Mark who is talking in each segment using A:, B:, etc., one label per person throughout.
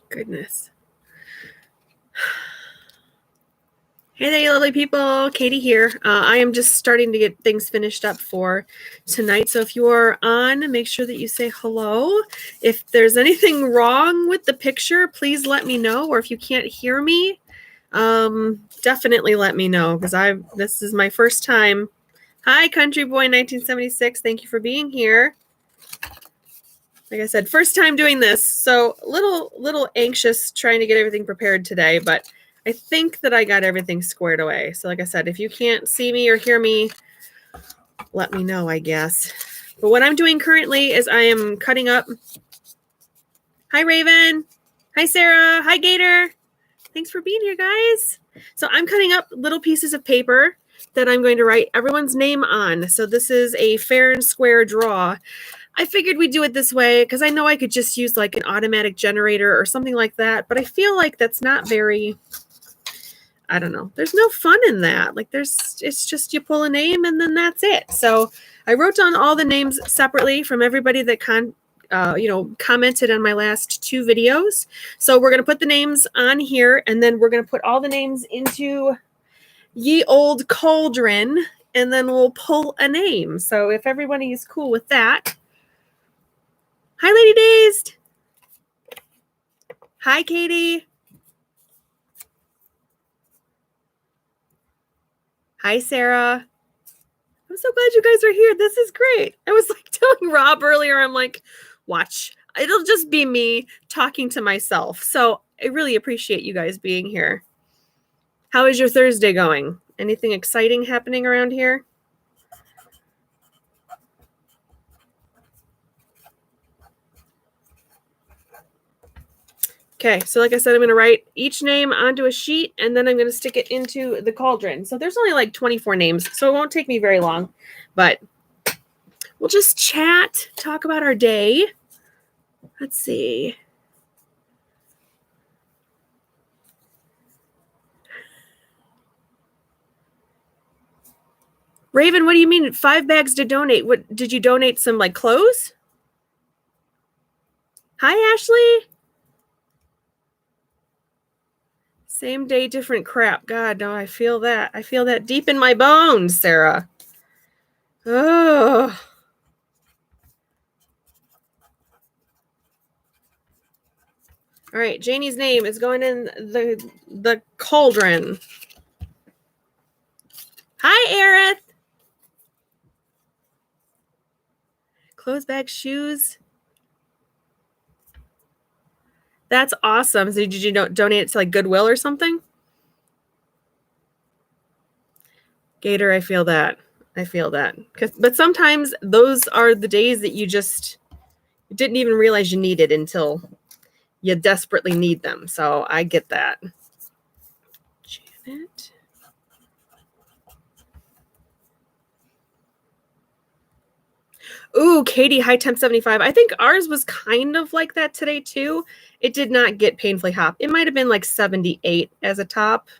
A: Goodness. Hey there, you lovely people. Katie here. I am just starting to get things finished up for tonight. So if you are on, make sure that you say hello. If there's anything wrong with the picture, please let me know. Or if you can't hear me, definitely let me know because this is my first time. Hi, Country Boy 1976. Thank you for being here. Like I said, first time doing this. So little anxious trying to get everything prepared today, but I think that I got everything squared away. So like I said, if you can't see me or hear me, let me know, I guess. But what I'm doing currently is I am cutting up. Hi, Raven. Hi, Sarah. Hi, Gator. Thanks for being here, guys. So I'm cutting up little pieces of paper that I'm going to write everyone's name on. So this is a fair and square draw. I figured we'd do it this way because I know I could just use like an automatic generator or something like that. But I feel like that's not very... I don't know. There's no fun in that. Like it's just you pull a name and then that's it. So I wrote down all the names separately from everybody that commented on my last two videos. So we're going to put the names on here and then we're going to put all the names into ye old cauldron and then we'll pull a name. So if everybody is cool with that. Hi, Lady Dazed. Hi, Katie. Hi, Sarah. I'm so glad you guys are here. This is great. I was like telling Rob earlier, I'm like, watch, it'll just be me talking to myself. So I really appreciate you guys being here. How is your Thursday going? Anything exciting happening around here? Okay, so like I said, I'm going to write each name onto a sheet, and then I'm going to stick it into the cauldron. So there's only like 24 names, so it won't take me very long. But we'll just chat, talk about our day. Let's see. Raven, what do you mean 5 bags to donate? What did you donate? Some like clothes? Hi, Ashley. Same day, different crap. God, no, I feel that. I feel that deep in my bones, Sarah. Oh. All right, Janie's name is going in the cauldron. Hi, Aerith. Clothes, bags, shoes. That's awesome. So did you donate it to like Goodwill or something? Gator, I feel that. I feel that. But sometimes those are the days that you just didn't even realize you needed until you desperately need them. So I get that. Janet. Ooh, Katie, high temp 75. I think ours was kind of like that today too. It did not get painfully hot. It might have been like 78 as a top,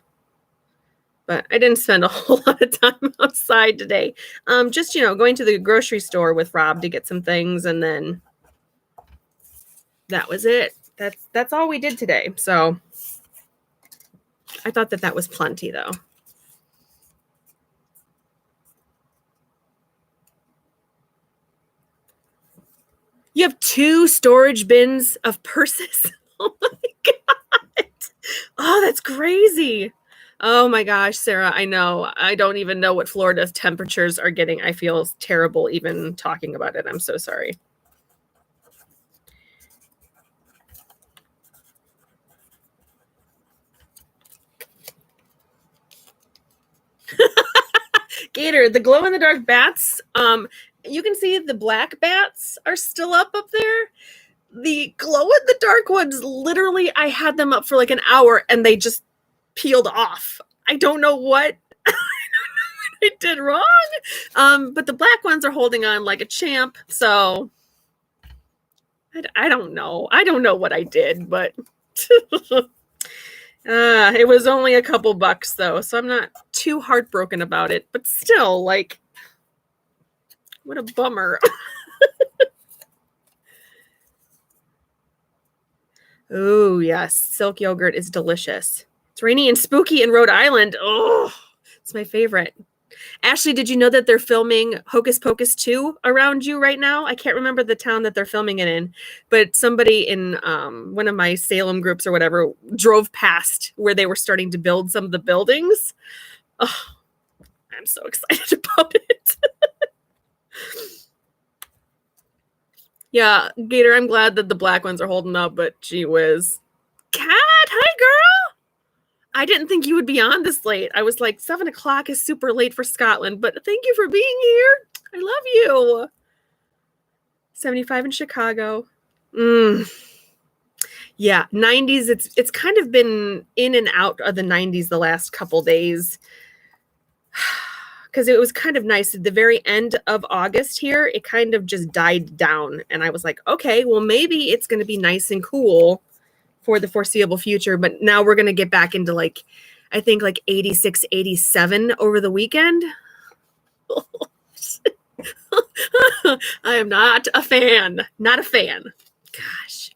A: but I didn't spend a whole lot of time outside today. Just, going to the grocery store with Rob to get some things, and then that was it. That's all we did today. So I thought that was plenty though. You have 2 storage bins of purses. Oh my God. Oh, that's crazy. Oh my gosh, Sarah, I know. I don't even know what Florida's temperatures are getting. I feel terrible even talking about it. I'm so sorry. Gator, the glow-in-the-dark bats, you can see the black bats are still up there. The glow-in-the-dark ones, literally, I had them up for like an hour and they just peeled off. I don't know what I did wrong. But the black ones are holding on like a champ. So I don't know. I don't know what I did, but it was only a couple bucks though. So I'm not too heartbroken about it, but still, like, what a bummer. Oh, yes. Silk yogurt is delicious. It's rainy and spooky in Rhode Island. Oh, it's my favorite. Ashley, did you know that they're filming Hocus Pocus 2 around you right now? I can't remember the town that they're filming it in, but somebody in one of my Salem groups or whatever drove past where they were starting to build some of the buildings. Oh, I'm so excited about it. Yeah, Gator, I'm glad that the black ones are holding up, but gee whiz. Cat, hi, girl. I didn't think you would be on this late. I was like, 7 o'clock is super late for Scotland, but thank you for being here. I love you. 75 in Chicago. Yeah, 90s. It's kind of been in and out of the 90s the last couple days. Because it was kind of nice at the very end of August here. It kind of just died down. And I was like, okay, well, maybe it's going to be nice and cool for the foreseeable future. But now we're going to get back into like, I think like 86, 87 over the weekend. I am not a fan. Not a fan. Gosh.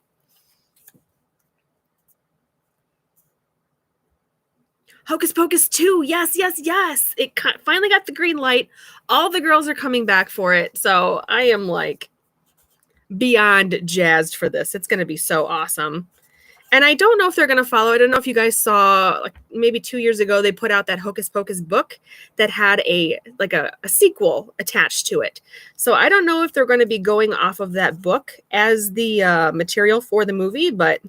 A: Hocus Pocus 2. Yes, yes, yes. It finally got the green light. All the girls are coming back for it. So I am like beyond jazzed for this. It's going to be so awesome. And I don't know if they're going to follow. I don't know if you guys saw, like maybe 2 years ago, they put out that Hocus Pocus book that had a sequel attached to it. So I don't know if they're going to be going off of that book as the material for the movie, but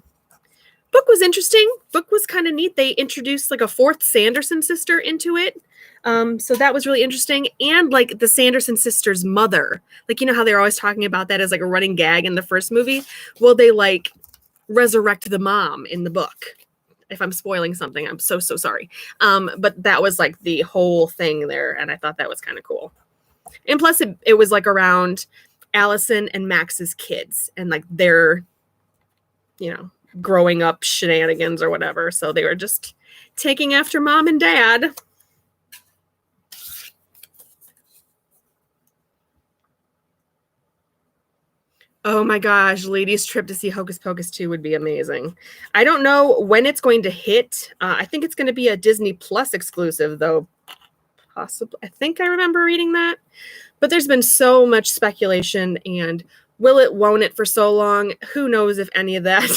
A: book was interesting. Book was kind of neat. They introduced like a fourth Sanderson sister into it. So that was really interesting. And like the Sanderson sisters' mother, like, you know how they're always talking about that as like a running gag in the first movie? Well, they like resurrect the mom in the book. If I'm spoiling something, I'm so sorry. But that was like the whole thing there. And I thought that was kind of cool. And plus it was like around Allison and Max's kids and like their, growing up shenanigans or whatever. So they were just taking after mom and dad. Oh my gosh, ladies' trip to see Hocus Pocus 2 would be amazing. I don't know when it's going to hit. I think it's going to be a Disney Plus exclusive, though. Possibly. I think I remember reading that. But there's been so much speculation, and will it, won't it for so long? Who knows if any of that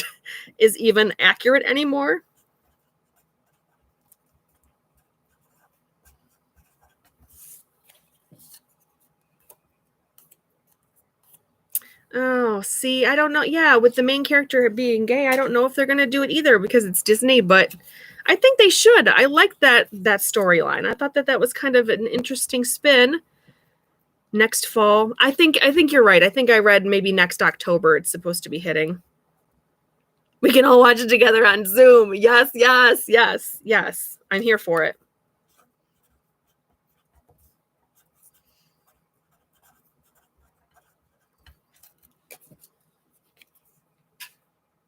A: is even accurate anymore? Oh, see, I don't know. Yeah, with the main character being gay, I don't know if they're going to do it either because it's Disney, but I think they should. I like that storyline. I thought that was kind of an interesting spin. Next fall. I think you're right. I think I read maybe next October it's supposed to be hitting. We can all watch it together on Zoom. Yes, yes, yes, yes. I'm here for it.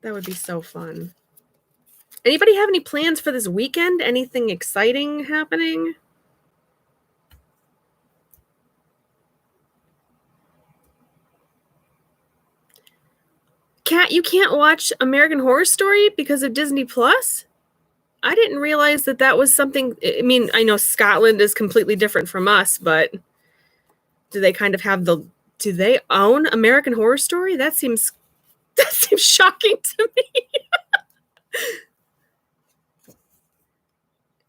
A: That would be so fun. Anybody have any plans for this weekend? Anything exciting happening? Kat, you can't watch American Horror Story because of Disney Plus? I didn't realize that was something. I mean, I know Scotland is completely different from us, but do they kind of have do they own American Horror Story? That seems shocking to me.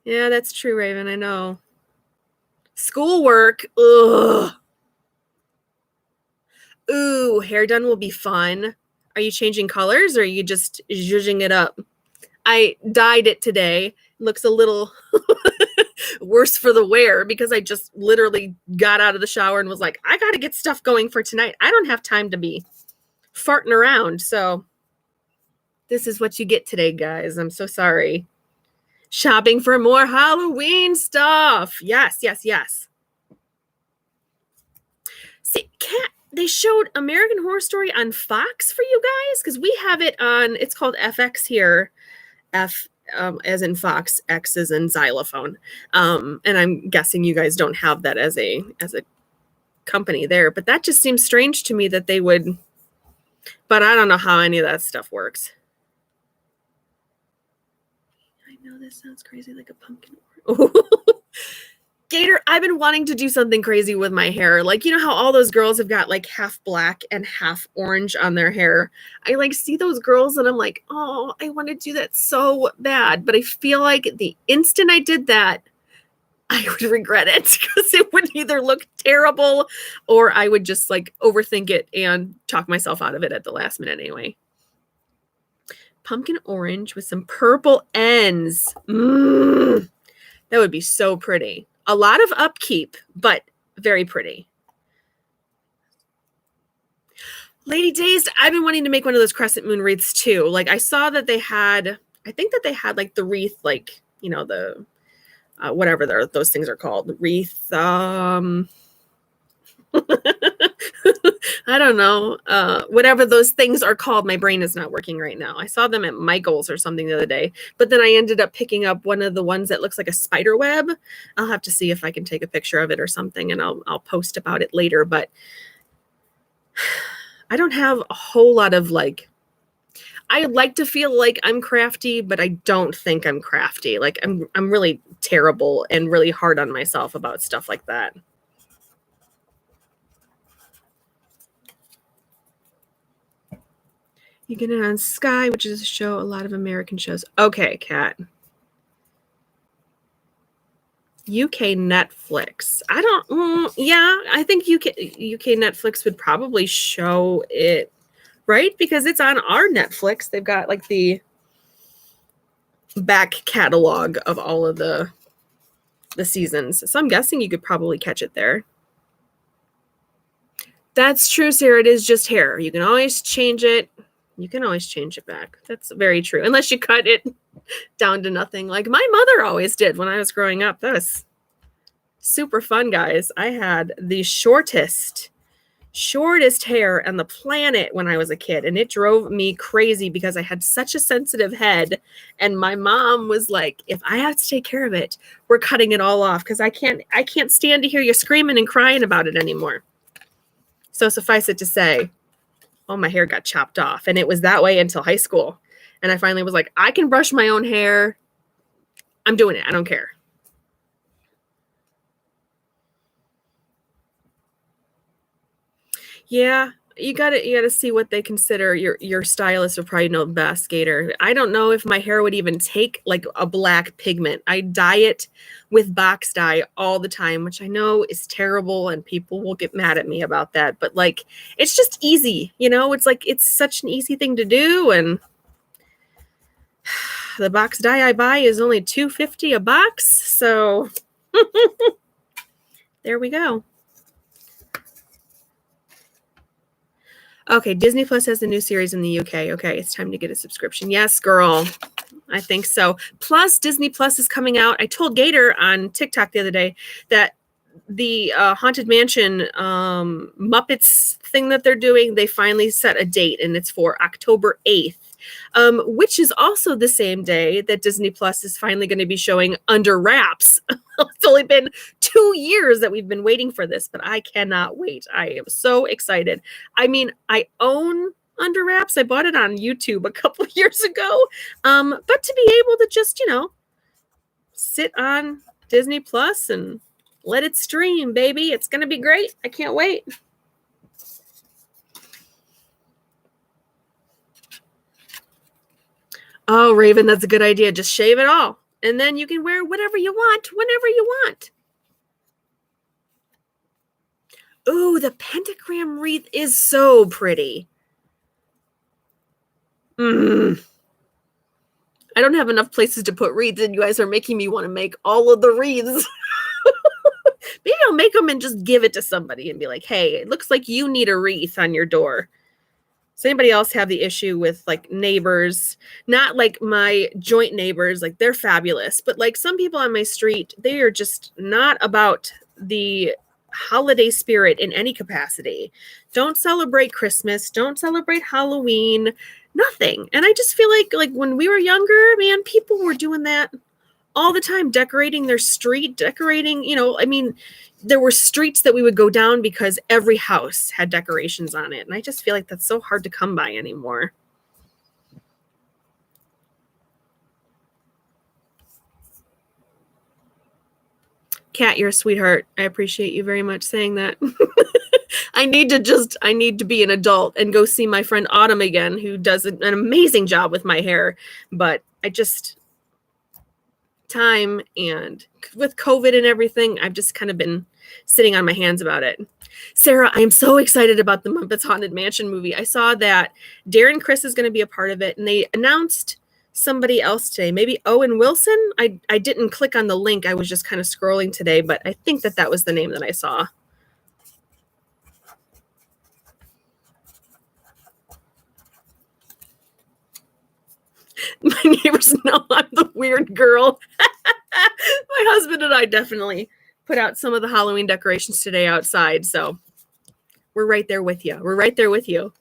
A: Yeah, that's true, Raven. I know. Schoolwork. Ugh. Ooh, hair done will be fun. Are you changing colors or are you just zhuzhing it up? I dyed it today. Looks a little worse for the wear because I just literally got out of the shower and was like, I got to get stuff going for tonight. I don't have time to be farting around. So this is what you get today, guys. I'm so sorry. Shopping for more Halloween stuff. Yes, yes, yes. See, Kat, they showed American Horror Story on Fox for you guys because we have it on, it's called FX here. F as in Fox, X as in xylophone. And I'm guessing you guys don't have that as a company there, but that just seems strange to me that they would, but I don't know how any of that stuff works. know this sounds crazy like a pumpkin. Gator, I've been wanting to do something crazy with my hair. Like, you know how all those girls have got like half black and half orange on their hair? I like see those girls and I'm like, oh, I want to do that so bad. But I feel like the instant I did that, I would regret it because it would either look terrible or I would just like overthink it and talk myself out of it at the last minute anyway. Pumpkin orange with some purple ends. That would be so pretty. A lot of upkeep, but very pretty. Lady Dazed, I've been wanting to make one of those crescent moon wreaths too. Like I saw that they had, I think that they had like the wreath, like, you know, the, whatever those things are called. Wreath, I don't know. Whatever those things are called, my brain is not working right now. I saw them at Michael's or something the other day, but then I ended up picking up one of the ones that looks like a spider web. I'll have to see if I can take a picture of it or something, and I'll post about it later. But I don't have a whole lot of like. I like to feel like I'm crafty, but I don't think I'm crafty. Like I'm really terrible and really hard on myself about stuff like that. You get it on Sky, which is a show a lot of American shows. Okay, Kat. UK Netflix. I don't. Yeah, I think UK Netflix would probably show it, right? Because it's on our Netflix. They've got like the back catalog of all of the seasons. So I'm guessing you could probably catch it there. That's true, Sarah. It is just hair. You can always change it. You can always change it back. That's very true. Unless you cut it down to nothing like my mother always did when I was growing up. That was super fun, guys. I had the shortest hair on the planet when I was a kid, and it drove me crazy because I had such a sensitive head, and my mom was like, if I have to take care of it, we're cutting it all off because I can't stand to hear you screaming and crying about it anymore. So suffice it to say, oh, my hair got chopped off, and it was that way until high school. And I finally was like, I can brush my own hair. I'm doing it. I don't care. Yeah, you gotta see what they consider. Your stylist will probably know best, Gator. I don't know if my hair would even take like a black pigment. I dye it with box dye all the time, which I know is terrible and people will get mad at me about that. But like it's just easy, you know, it's like it's such an easy thing to do. And the box dye I buy is only $2.50 a box. So there we go. Okay, Disney Plus has a new series in the UK. Okay, it's time to get a subscription. Yes, girl. I think so. Plus, Disney Plus is coming out. I told Gator on TikTok the other day that the Haunted Mansion Muppets thing that they're doing, they finally set a date, and it's for October 8th, which is also the same day that Disney Plus is finally going to be showing Under Wraps. It's only been 2 years that we've been waiting for this, but I cannot wait. I am so excited. I mean, I own Under Wraps. I bought it on YouTube a couple of years ago. But to be able to just, you know, sit on Disney Plus and let it stream, baby. It's going to be great. I can't wait. Oh, Raven, that's a good idea. Just shave it all. And then you can wear whatever you want, whenever you want. Ooh, the pentagram wreath is so pretty. I don't have enough places to put wreaths, and you guys are making me want to make all of the wreaths. Maybe I'll make them and just give it to somebody and be like, hey, it looks like you need a wreath on your door. Does anybody else have the issue with like neighbors? Not like my joint neighbors, like they're fabulous, but like some people on my street, they are just not about the holiday spirit in any capacity. Don't celebrate Christmas, don't celebrate Halloween, nothing. And I just feel like when we were younger, man, people were doing that all the time, decorating their street, decorating, you know, I mean, there were streets that we would go down because every house had decorations on it. And I just feel like that's so hard to come by anymore. Kat, you're a sweetheart. I appreciate you very much saying that. I need to be an adult and go see my friend Autumn again, who does an amazing job with my hair. But time, and with COVID and everything, I've just kind of been sitting on my hands about it. Sarah, I am so excited about the Muppets Haunted Mansion movie. I saw that Darren Criss is going to be a part of it, and they announced somebody else today, maybe Owen Wilson. I didn't click on the link. I was just kind of scrolling today, but I think that was the name that I saw. My neighbors know I'm the weird girl. My husband and I definitely put out some of the Halloween decorations today outside, so we're right there with you. We're right there with you.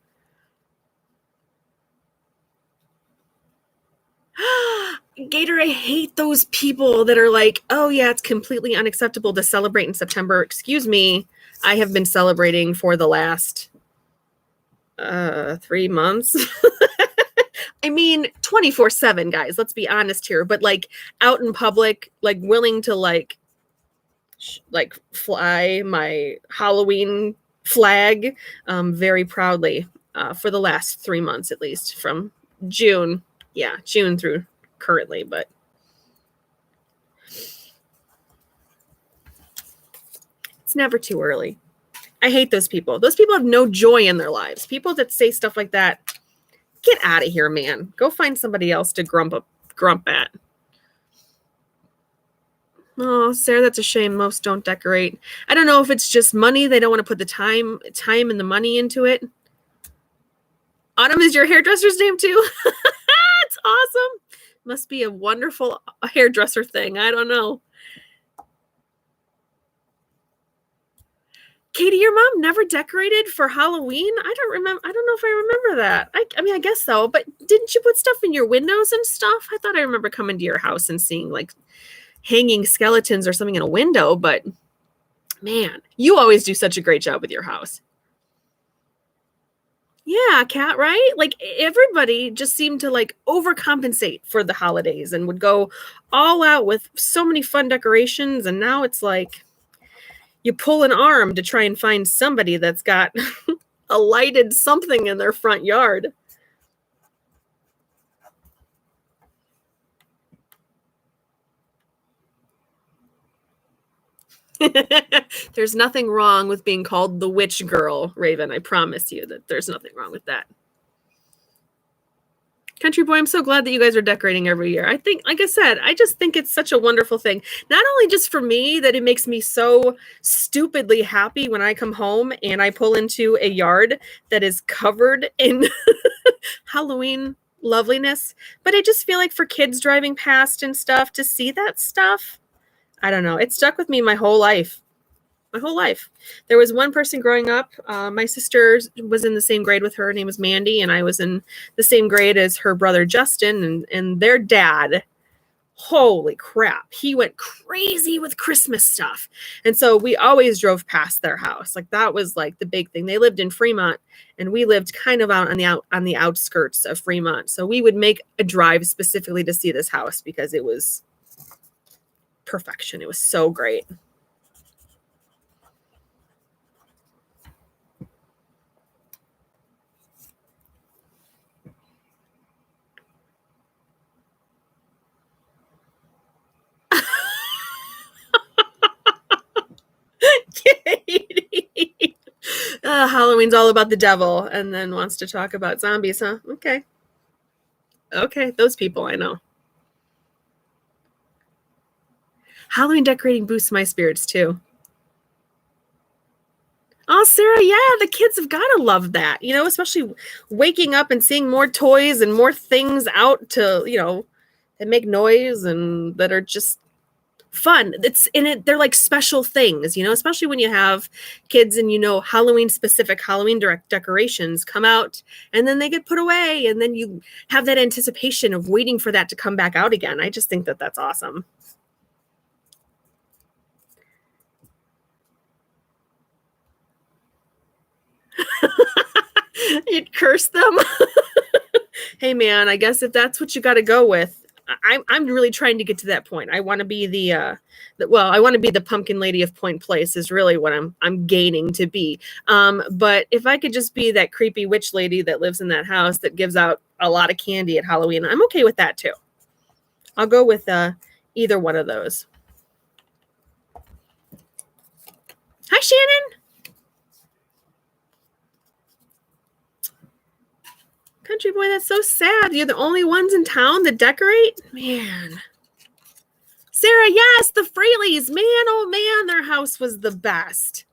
A: Gator, I hate those people that are like, oh yeah, it's completely unacceptable to celebrate in September. Excuse me, I have been celebrating for the last 3 months. I mean, 24/7, guys, let's be honest here, but like out in public, like willing to like fly my Halloween flag very proudly for the last 3 months, at least from June through currently. But it's never too early. I hate those people. Those people have no joy in their lives. People that say stuff like that, get out of here, man. Go find somebody else to grump at. Oh, Sarah, that's a shame. Most don't decorate. I don't know if it's just money. They don't want to put the time and the money into it. Autumn is your hairdresser's name too? It's awesome. Must be a wonderful hairdresser thing. I don't know. Katie, your mom never decorated for Halloween? I don't know if I remember that. I mean, I guess so, but didn't you put stuff in your windows and stuff? I thought I remember coming to your house and seeing like hanging skeletons or something in a window, but man, you always do such a great job with your house. Yeah, Kat, right? Like everybody just seemed to like overcompensate for the holidays and would go all out with so many fun decorations, and now it's like you pull an arm to try and find somebody that's got a lighted something in their front yard. There's nothing wrong with being called the witch girl, Raven. I promise you that there's nothing wrong with that. Country boy, I'm so glad that you guys are decorating every year. I think, like I said, I just think it's such a wonderful thing. Not only just for me, that it makes me so stupidly happy when I come home and I pull into a yard that is covered in Halloween loveliness, but I just feel like for kids driving past and stuff, to see that stuff, I don't know. It stuck with me my whole life. There was one person growing up. My sister was in the same grade with her. Her name was Mandy, and I was in the same grade as her brother Justin, and their dad. Holy crap. He went crazy with Christmas stuff. And so we always drove past their house. Like that was like the big thing. They lived in Fremont, and we lived kind of out on the outskirts of Fremont. So we would make a drive specifically to see this house because it was perfection. It was so great. Halloween's all about the devil and then wants to talk about zombies, huh? Okay, those people I know. Halloween decorating boosts my spirits too. Oh, Sarah, yeah, the kids have got to love that, especially waking up and seeing more toys and more things out to, that make noise and that are just fun. It's in it. They're like special things, especially when you have kids and, Halloween specific Halloween decorations come out and then they get put away. And then you have that anticipation of waiting for that to come back out again. I just think that that's awesome. You'd curse them. Hey man, I guess if that's what you got to go with, I'm really trying to get to that point. I want to be I want to be the pumpkin lady of Point Place is really what I'm gaining to be. But if I could just be that creepy witch lady that lives in that house that gives out a lot of candy at Halloween, I'm okay with that too. I'll go with either one of those. Hi, Shannon. Country boy, that's so sad. You're the only ones in town that decorate? Man. Sarah, yes, the Freeleys. Man, oh man, their house was the best.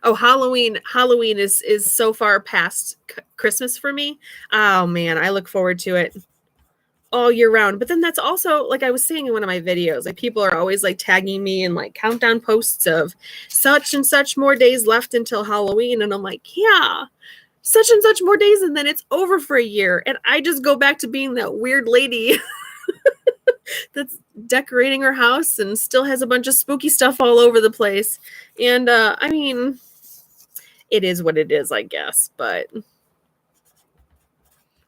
A: Oh, Halloween is so far past Christmas for me. Oh man, I look forward to it all year round. But then that's also, like I was saying in one of my videos, like people are always like tagging me in like countdown posts of such and such more days left until Halloween. And I'm like, yeah, such and such more days, and then it's over for a year. And I just go back to being that weird lady that's decorating her house and still has a bunch of spooky stuff all over the place. And I mean, it is what it is, I guess, but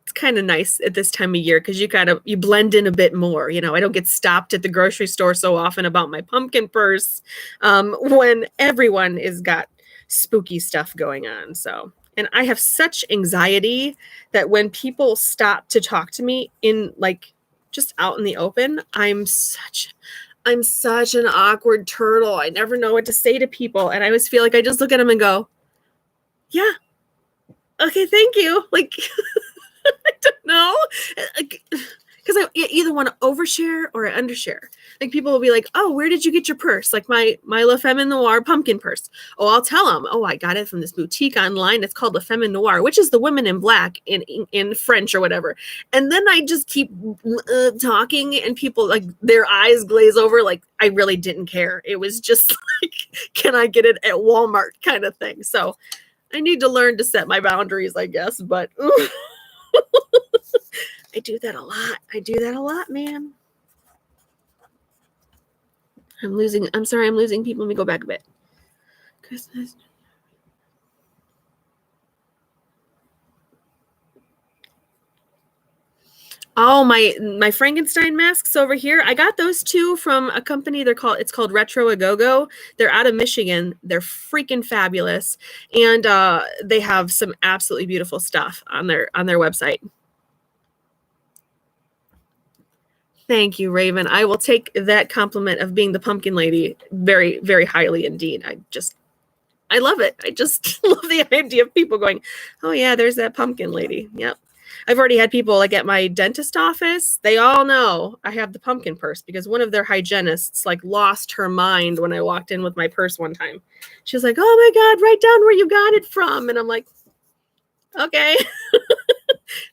A: it's kind of nice at this time of year because you blend in a bit more. You know, I don't get stopped at the grocery store so often about my pumpkin purse when everyone is got spooky stuff going on. So, and I have such anxiety that when people stop to talk to me in like just out in the open, I'm such an awkward turtle. I never know what to say to people. And I always feel like I just look at them and go, yeah, okay, thank you. Like, I don't know. Because I either want to overshare or undershare. Like people will be like, oh, where did you get your purse? Like my La Femme Noir pumpkin purse. Oh, I'll tell them, oh, I got it from this boutique online. It's called La Femme Noir, which is the women in black in French or whatever. And then I just keep talking and people like their eyes glaze over like I really didn't care. It was just like, can I get it at Walmart kind of thing. So I need to learn to set my boundaries, I guess. But I do that a lot, man. I'm losing people. Let me go back a bit. Christmas. Oh, my Frankenstein masks over here. I got those two from a company. It's called Retro A Go-Go. They're out of Michigan. They're freaking fabulous. And they have some absolutely beautiful stuff on their website. Thank you, Raven. I will take that compliment of being the pumpkin lady very, very highly indeed. I love it. I just love the idea of people going, oh yeah, there's that pumpkin lady. Yep. I've already had people like at my dentist office. They all know I have the pumpkin purse because one of their hygienists like lost her mind when I walked in with my purse one time. She was like, oh my God, write down where you got it from. And I'm like, okay.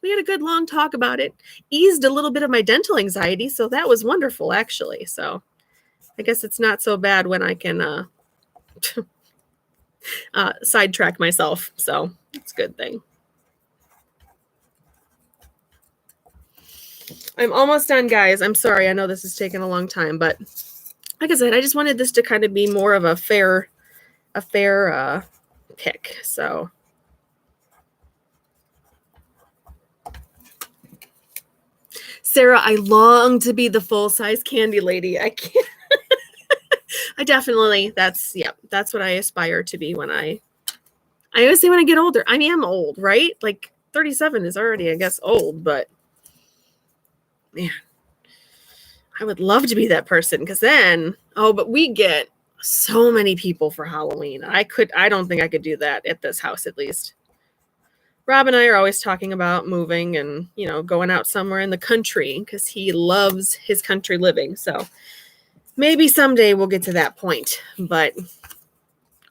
A: We had a good long talk about it. Eased a little bit of my dental anxiety, so that was wonderful, actually. So I guess it's not so bad when I can sidetrack myself. So it's a good thing. I'm almost done, guys. I'm sorry. I know this is taking a long time, but like I said, I just wanted this to kind of be more of a fair pick. So. Sarah, I long to be the full-size candy lady. I can't. I definitely, that's what I aspire to be when I always say when I get older. I am old, right? Like 37 is already, I guess, old, but man, I would love to be that person because then, but we get so many people for Halloween. I don't think I could do that at this house at least. Rob and I are always talking about moving and, going out somewhere in the country because he loves his country living. So maybe someday we'll get to that point, but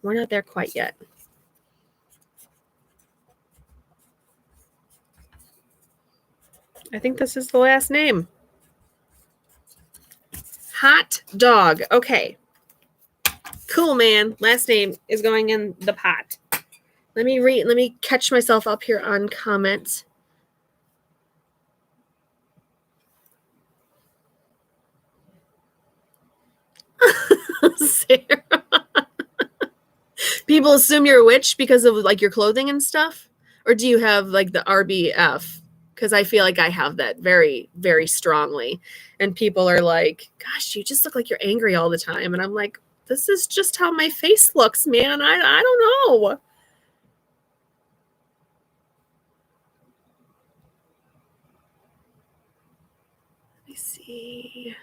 A: we're not there quite yet. I think this is the last name. Hot Dog. Okay. Cool, man. Last name is going in the pot. Let me catch myself up here on comments. Sarah. People assume you're a witch because of like your clothing and stuff? Or do you have like the RBF because I feel like I have that very, very strongly. And people are like, gosh, you just look like you're angry all the time. And I'm like, this is just how my face looks, man. I don't know. Let me see.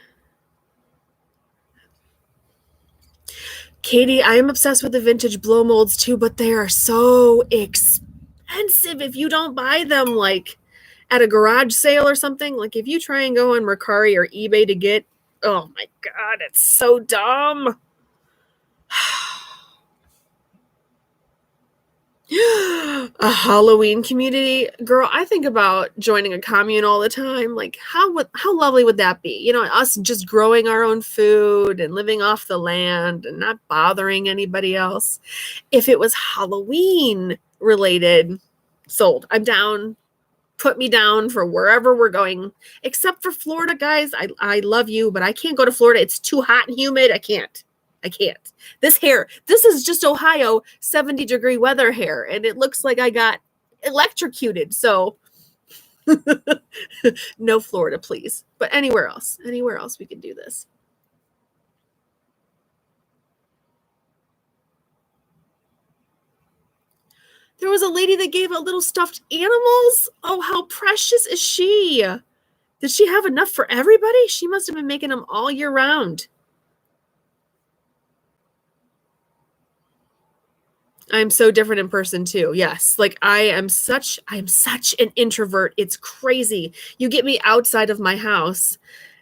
A: Katie, I am obsessed with the vintage blow molds too, but they are so expensive if you don't buy them like at a garage sale or something. Like if you try and go on Mercari or eBay to get, oh my God, it's so dumb. A Halloween community, girl. I think about joining a commune all the time. Like how lovely would that be? You know, us just growing our own food and living off the land and not bothering anybody else. If it was Halloween related, sold. I'm down. Put me down for wherever we're going, except for Florida, guys. I love you, but I can't go to Florida. It's too hot and humid. I can't. This hair, this is just Ohio 70-degree weather hair, and it looks like I got electrocuted. So no Florida, please. But anywhere else we can do this. There was a lady that gave out little stuffed animals. Oh, how precious is she? Did she have enough for everybody? She must have been making them all year round. I'm so different in person too. Yes. Like I am such an introvert. It's crazy. You get me outside of my house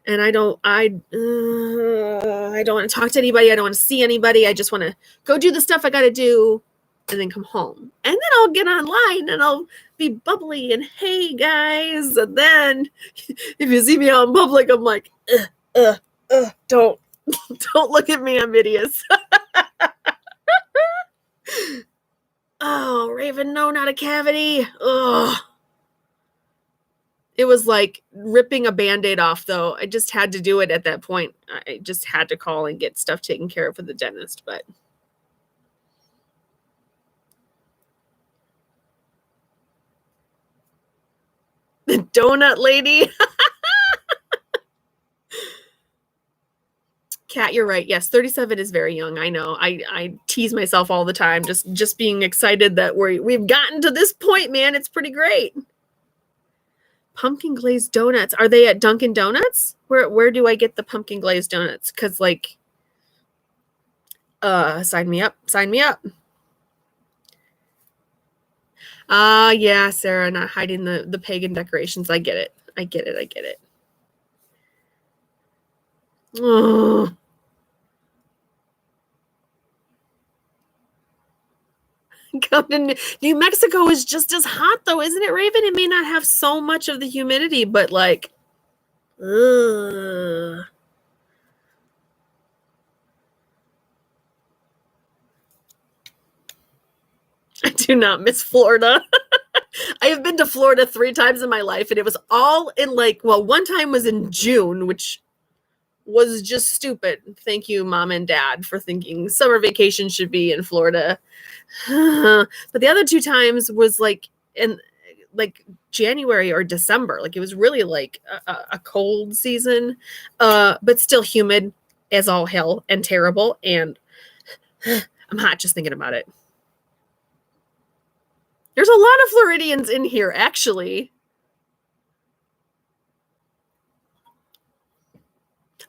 A: and I don't want to talk to anybody. I don't want to see anybody. I just want to go do the stuff I got to do and then come home. And then I'll get online and I'll be bubbly and hey guys. And then if you see me out in public, I'm like, don't look at me. I'm hideous. Oh, Raven, no, not a cavity. Ugh. It was like ripping a Band-Aid off, though. I just had to do it at that point. I just had to call and get stuff taken care of with the dentist, but the donut lady. Kat, you're right. Yes, 37 is very young. I know. I tease myself all the time, just being excited that we've gotten to this point, man. It's pretty great. Pumpkin glazed donuts. Are they at Dunkin' Donuts? Where do I get the pumpkin glazed donuts? Because like, sign me up. Yeah, Sarah, not hiding the pagan decorations. I get it. Oh. Come to New Mexico is just as hot though, isn't it, Raven? It may not have so much of the humidity, but like, ugh. I do not miss Florida. I have been to Florida 3 times in my life, and it was all in like, well, one time was in June, which was just stupid. Thank you, Mom and Dad, for thinking summer vacation should be in Florida. But the other 2 times was like in like January or December. Like it was really like a cold season, but still humid as all hell and terrible. And I'm hot just thinking about it. There's a lot of Floridians in here, actually.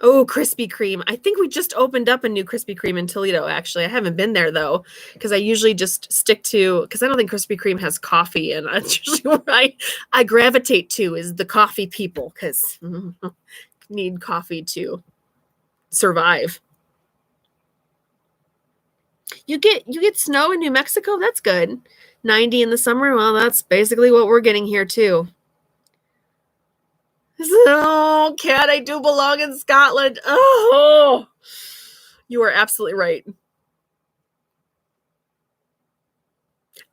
A: Oh, Krispy Kreme. I think we just opened up a new Krispy Kreme in Toledo, actually. I haven't been there, though, because I usually just stick to, because I don't think Krispy Kreme has coffee, and that's usually what I gravitate to is the coffee people, because need coffee to survive. You get snow in New Mexico? That's good. 90 in the summer? Well, that's basically what we're getting here, too. Oh, Kat, I do belong in Scotland. Oh, you are absolutely right.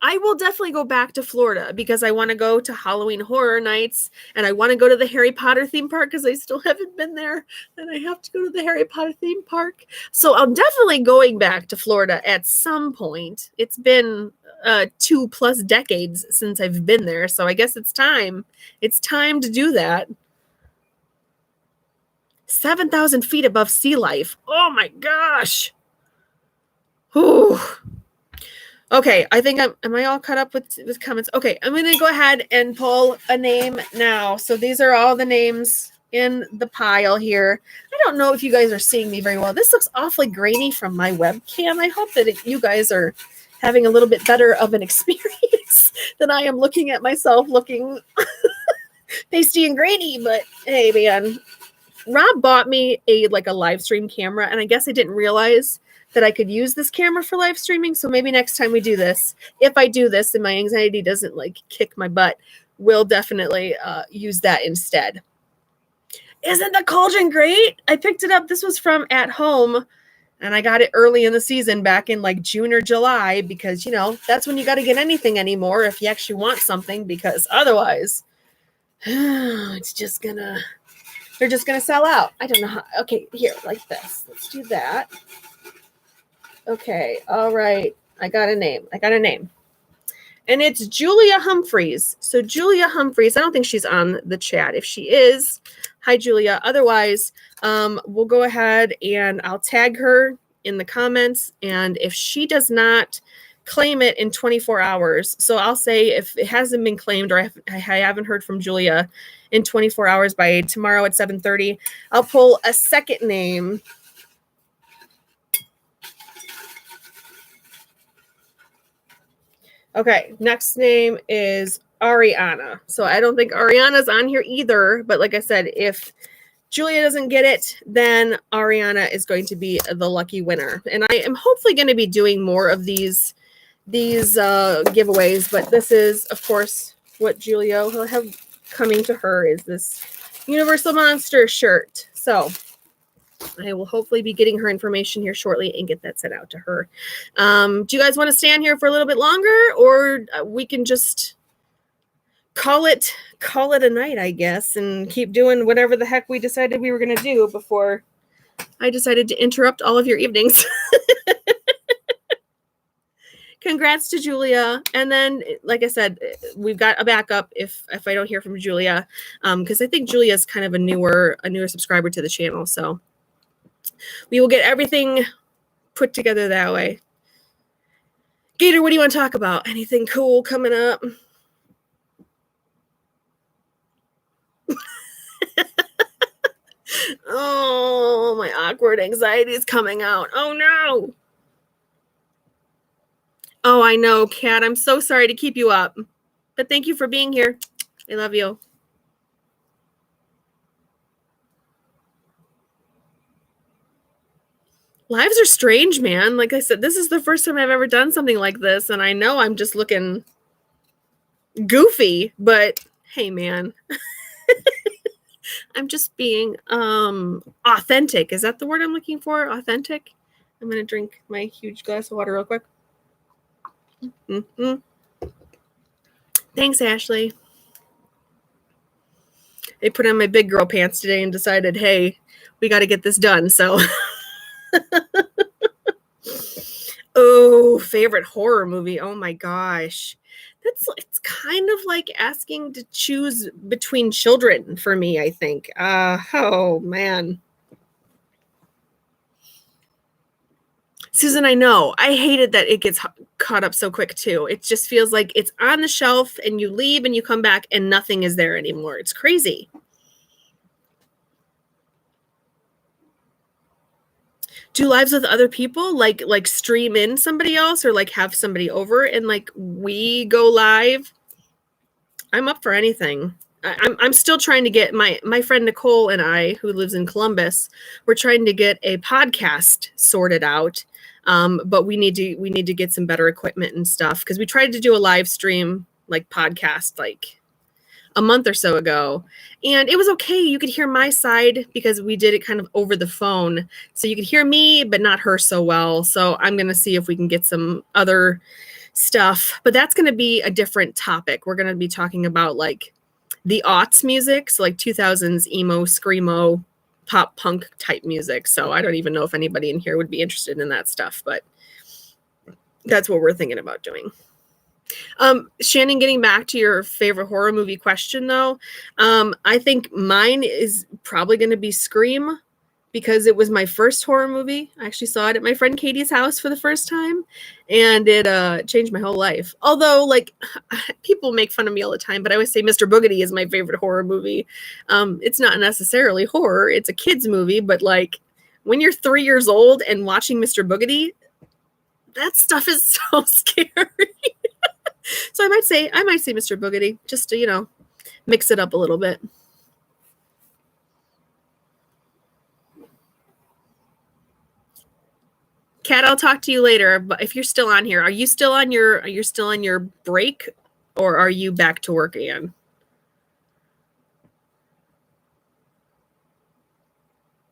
A: I will definitely go back to Florida because I want to go to Halloween Horror Nights and I want to go to the Harry Potter theme park because I still haven't been there and I have to go to the Harry Potter theme park. So I'm definitely going back to Florida at some point. It's been 2+ decades since I've been there. So I guess it's time. It's time to do that. 7,000 feet above sea life. Oh my gosh. Whew. Okay, I think am I all caught up with comments? Okay, I'm going to go ahead and pull a name now. So these are all the names in the pile here. I don't know if you guys are seeing me very well. This looks awfully grainy from my webcam. I hope that you guys are having a little bit better of an experience than I am looking at myself looking pasty and grainy. But hey, man, Rob bought me a live stream camera, and I guess I didn't realize that I could use this camera for live streaming. So maybe next time we do this, if I do this and my anxiety doesn't kick my butt, we'll definitely use that instead. Isn't the cauldron great? I picked it up. This was from At Home, and I got it early in the season back in June or July because, that's when you got to get anything anymore if you actually want something, because otherwise they're just going to sell out. I don't know how. Okay, here, like this. Let's do that. Okay, all right. I got a name. And it's Julia Humphreys. So Julia Humphreys, I don't think she's on the chat. If she is, hi, Julia. Otherwise, we'll go ahead and I'll tag her in the comments. And if she does not claim it in 24 hours, so I'll say if it hasn't been claimed or I haven't heard from Julia in 24 hours by tomorrow at 7:30, I'll pull a second name. Okay, next name is Ariana. So I don't think Ariana's on here either. But like I said, if Julia doesn't get it, then Ariana is going to be the lucky winner. And I am hopefully going to be doing more of these giveaways. But this is, of course, what Julia will have coming to her is this Universal Monster shirt. So I will hopefully be getting her information here shortly and get that sent out to her. Do you guys want to stand here for a little bit longer, or we can just call it a night, I guess, and keep doing whatever the heck we decided we were going to do before I decided to interrupt all of your evenings? Congrats to Julia. And then, like I said, we've got a backup if I don't hear from Julia, because I think Julia is kind of a newer subscriber to the channel. So we will get everything put together that way. Gator, what do you want to talk about? Anything cool coming up? Oh, my awkward anxiety is coming out. Oh, no. Oh, I know, Kat. I'm so sorry to keep you up. But thank you for being here. I love you. Lives are strange, man. Like I said, this is the first time I've ever done something like this, and I know I'm just looking goofy, but hey, man. I'm just being authentic. Is that the word I'm looking for? Authentic? I'm going to drink my huge glass of water real quick. Mm-hmm. Thanks, Ashley. I put on my big girl pants today and decided, hey, we got to get this done. So, oh, favorite horror movie. Oh my gosh. It's kind of like asking to choose between children for me, I think. Oh man. Susan, I know. I hated that it gets caught up so quick too. It just feels like it's on the shelf and you leave and you come back and nothing is there anymore. It's crazy. Do lives with other people, like stream in somebody else, or have somebody over and we go live? I'm up for anything. I'm still trying to get my friend Nicole and I, who lives in Columbus, we're trying to get a podcast sorted out. But we need to get some better equipment and stuff, because we tried to do a live stream podcast a month or so ago, and it was okay. You could hear my side because we did it kind of over the phone, so you could hear me but not her so well. So I'm going to see if we can get some other stuff, but that's going to be a different topic. We're going to be talking about like the aughts music, so like 2000s emo, screamo, pop punk type music. So I don't even know if anybody in here would be interested in that stuff, but that's what we're thinking about doing. Shannon, getting back to your favorite horror movie question though, I think mine is probably going to be Scream, because it was my first horror movie. I actually saw it at my friend Katie's house for the first time, and it changed my whole life. Although, like, people make fun of me all the time, but I always say Mr. Boogedy is my favorite horror movie. It's not necessarily horror; it's a kids movie, but like when you're 3 years old and watching Mr. Boogedy, that stuff is so scary. So I might say Mr. Boogedy, just to mix it up a little bit. Kat, I'll talk to you later. But if you're still on here, are you still on your break, or are you back to work again?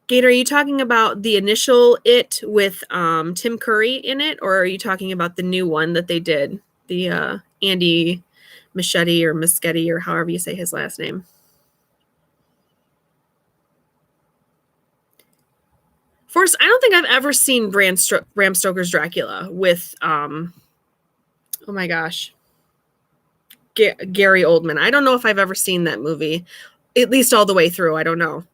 A: Gator, are you talking about the initial It with Tim Curry in it, or are you talking about the new one that they did, the Andy Muschietti or Muschietti or however you say his last name? First, I don't think I've ever seen Bram Stoker's Dracula with, oh my gosh, Gary Oldman. I don't know if I've ever seen that movie, at least all the way through. I don't know.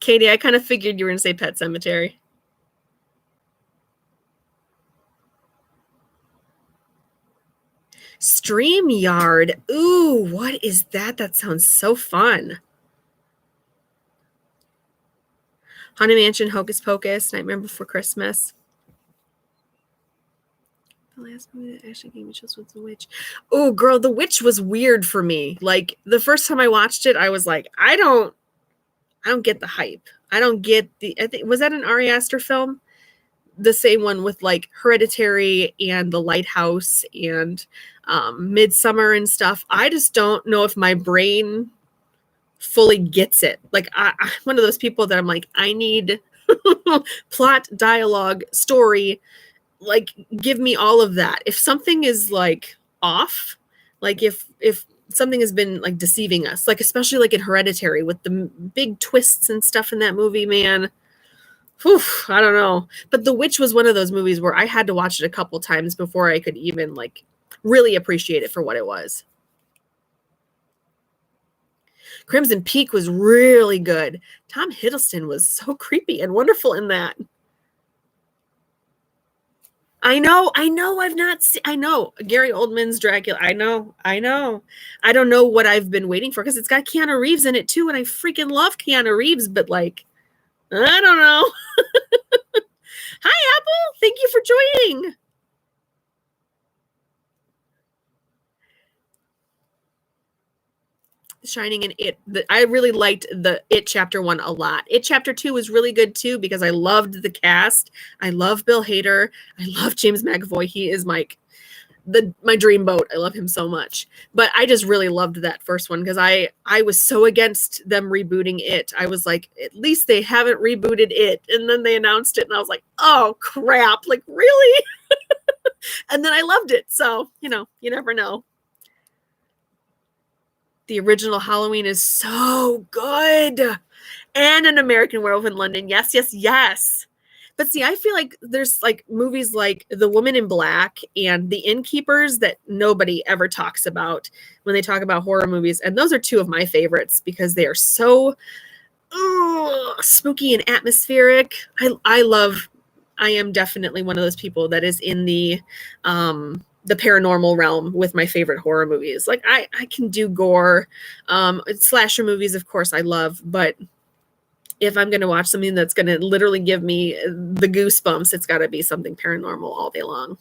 A: Katie, I kind of figured you were going to say Pet Sematary. StreamYard. Ooh, what is that? That sounds so fun. Haunted Mansion, Hocus Pocus, Nightmare Before Christmas. The last movie that actually gave me chills was The Witch. Oh, girl, The Witch was weird for me. Like, the first time I watched it, I was like, I don't get the hype. I don't get I think, was that an Ari Aster film? The same one with like Hereditary and The Lighthouse and Midsummer and stuff. I just don't know if my brain fully gets it. Like I'm one of those people that I'm like, I need plot, dialogue, story. Like, give me all of that. If something is like off, like if something has been like deceiving us, like especially like in Hereditary with the big twists and stuff in that movie, man. Whew, I don't know. But The Witch was one of those movies where I had to watch it a couple times before I could even like really appreciate it for what it was. Crimson Peak was really good. Tom Hiddleston was so creepy and wonderful in that. I know. I've not seen. I know Gary Oldman's Dracula. I know. I don't know what I've been waiting for because it's got Keanu Reeves in it too, and I freaking love Keanu Reeves. But like, I don't know. Hi, Apple. Thank you for joining. Shining and It. I really liked the It Chapter 1 a lot. It Chapter 2 was really good too because I loved the cast. I love Bill Hader. I love James McAvoy. He is my dreamboat. I love him so much. But I just really loved that first one because I was so against them rebooting It. I was like, at least they haven't rebooted It. And then they announced it and I was like, oh crap, like really? And then I loved it. So, you never know. The original Halloween is so good. And An American Werewolf in London. Yes, yes, yes. But see, I feel like there's like movies like The Woman in Black and The Innkeepers that nobody ever talks about when they talk about horror movies. And those are two of my favorites because they are so spooky and atmospheric. I am definitely one of those people that is in the paranormal realm with my favorite horror movies. Like I can do gore. Slasher movies, of course, I love, but if I'm going to watch something that's going to literally give me the goosebumps, it's got to be something paranormal all day long.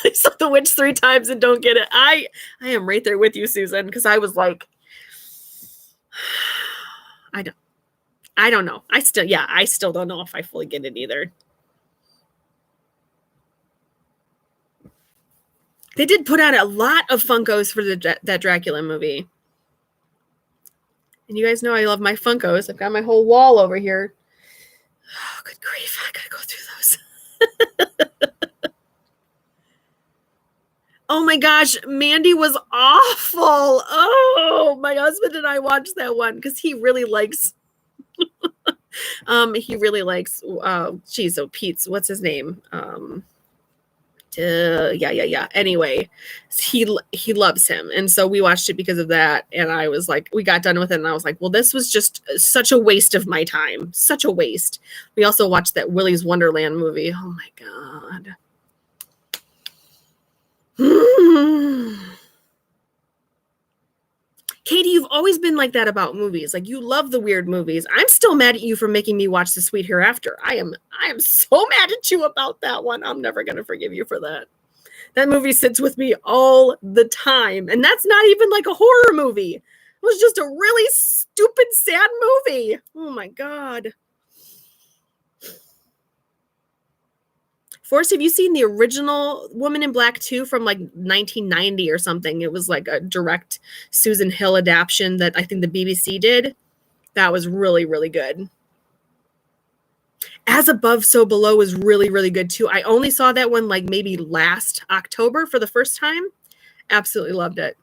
A: I saw The Witch 3 times and don't get it. I am right there with you, Susan, because I was like, I don't know. I still don't know if I fully get it either. They did put out a lot of Funkos for that Dracula movie. And you guys know I love my Funkos. I've got my whole wall over here. Oh, good grief. I gotta go through those. Oh my gosh, Mandy was awful. Oh, my husband and I watched that one because he really likes Pete's, what's his name? Yeah. Anyway, he loves him, and so we watched it because of that. And I was like, we got done with it, and I was like, well, this was just such a waste of my time, such a waste. We also watched that Willy's Wonderland movie. Oh my god. Katie, you've always been like that about movies. Like, you love the weird movies. I'm still mad at you for making me watch The Sweet Hereafter. I am so mad at you about that one. I'm never going to forgive you for that. That movie sits with me all the time. And that's not even like a horror movie. It was just a really stupid, sad movie. Oh my God. Forrest, have you seen the original Woman in Black 2 from like 1990 or something? It was like a direct Susan Hill adaptation that I think the BBC did. That was really, really good. As Above, So Below was really, really good too. I only saw that one like maybe last October for the first time. Absolutely loved it.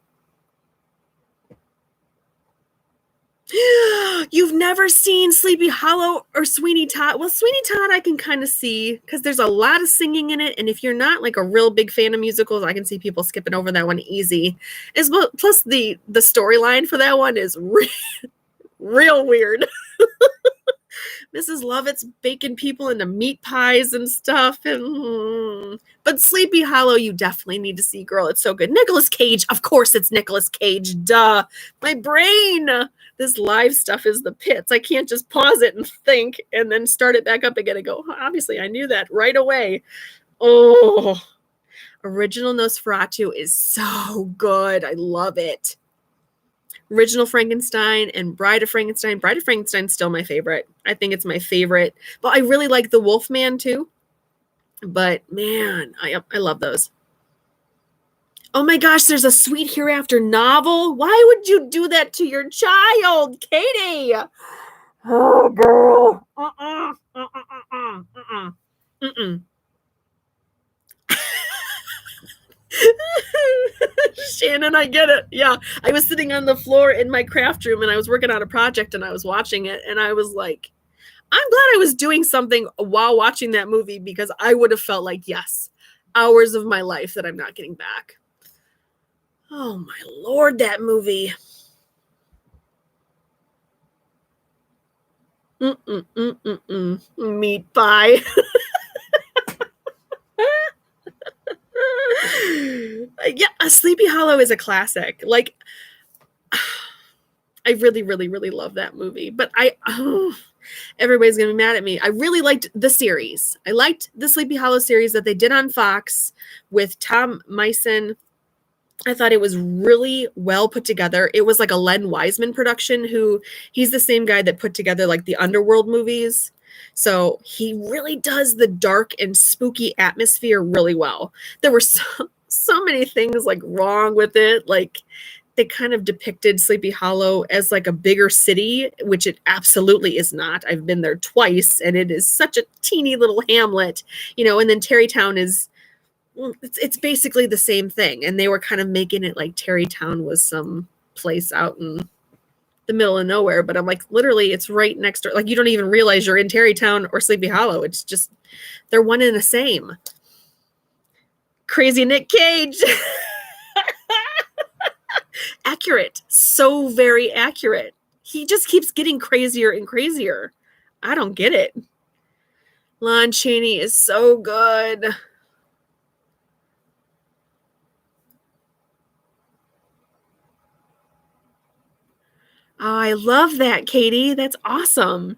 A: You've never seen Sleepy Hollow or Sweeney Todd? Well, Sweeney Todd I can kind of see because there's a lot of singing in it, and if you're not like a real big fan of musicals, I can see people skipping over that one easy. Plus the storyline for that one is real weird. Mrs. Lovett's baking people into meat pies and stuff. But Sleepy Hollow, you definitely need to see, girl. It's so good. Nicolas Cage. Of course it's Nicolas Cage. Duh. My brain. This live stuff is the pits. I can't just pause it and think and then start it back up again and go, obviously, I knew that right away. Oh, Original Nosferatu is so good. I love it. Original Frankenstein and Bride of Frankenstein. Bride of Frankenstein's still my favorite. I think it's my favorite. But I really like The Wolfman too. But man, I love those. Oh my gosh, there's a Sweet Hereafter novel. Why would you do that to your child, Katie? Oh, girl. Shannon, I get it. Yeah. I was sitting on the floor in my craft room and I was working on a project and I was watching it and I was like, I'm glad I was doing something while watching that movie because I would have felt like, yes, hours of my life that I'm not getting back. Oh my Lord, that movie. Meat pie. Yeah, Sleepy Hollow is a classic. Like, I really, really, really love that movie. But everybody's going to be mad at me. I really liked the series. I liked the Sleepy Hollow series that they did on Fox with Tom Mison. I thought it was really well put together. It was like a Len Wiseman production he's the same guy that put together like the Underworld movies. So he really does the dark and spooky atmosphere really well. There were so many things like wrong with it. Like they kind of depicted Sleepy Hollow as like a bigger city, which it absolutely is not. I've been there twice and it is such a teeny little hamlet, and then Tarrytown is, it's basically the same thing. And they were kind of making it like Tarrytown was some place out in the middle of nowhere. But I'm like, literally, it's right next door. Like, you don't even realize you're in Tarrytown or Sleepy Hollow. It's just, they're one and the same. Crazy Nick Cage. Accurate. So very accurate. He just keeps getting crazier and crazier. I don't get it. Lon Chaney is so good. Oh, I love that, Katie. That's awesome.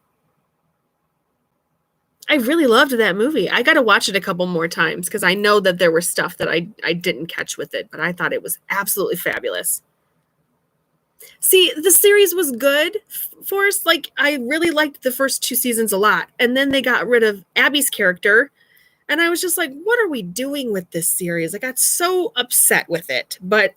A: I really loved that movie. I got to watch it a couple more times because I know that there was stuff that I didn't catch with it, but I thought it was absolutely fabulous. See, the series was good, Forrest. Like, I really liked the first 2 seasons a lot. And then they got rid of Abby's character. And I was just like, what are we doing with this series? I got so upset with it. But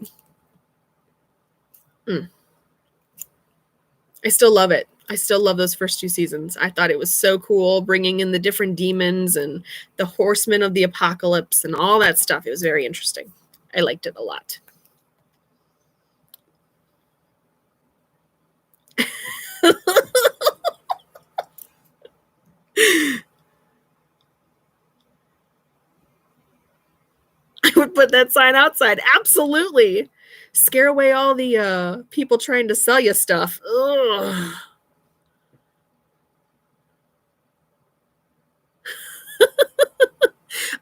A: I still love it. I still love those first two seasons. I thought it was so cool, bringing in the different demons and the horsemen of the apocalypse and all that stuff. It was very interesting. I liked it a lot. I would put that sign outside. Absolutely. Scare away all the people trying to sell you stuff. Ugh.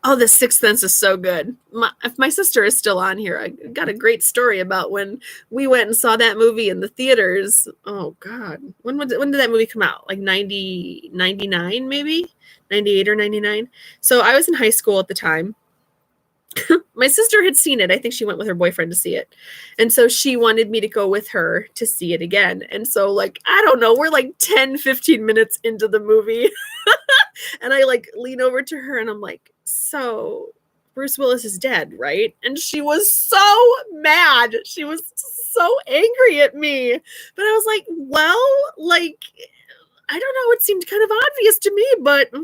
A: Oh, The Sixth Sense is so good. If my sister is still on here, I got a great story about when we went and saw that movie in the theaters. Oh God, when did that movie come out? Like 99 maybe 98 or 99. So I was in high school at the time. My sister had seen it. I think she went with her boyfriend to see it. And so she wanted me to go with her to see it again. And so, like, I don't know, we're like 10, 15 minutes into the movie. And I like lean over to her and I'm like, so Bruce Willis is dead, right? And she was so mad. She was so angry at me. But I was like, well, like, I don't know. It seemed kind of obvious to me, but I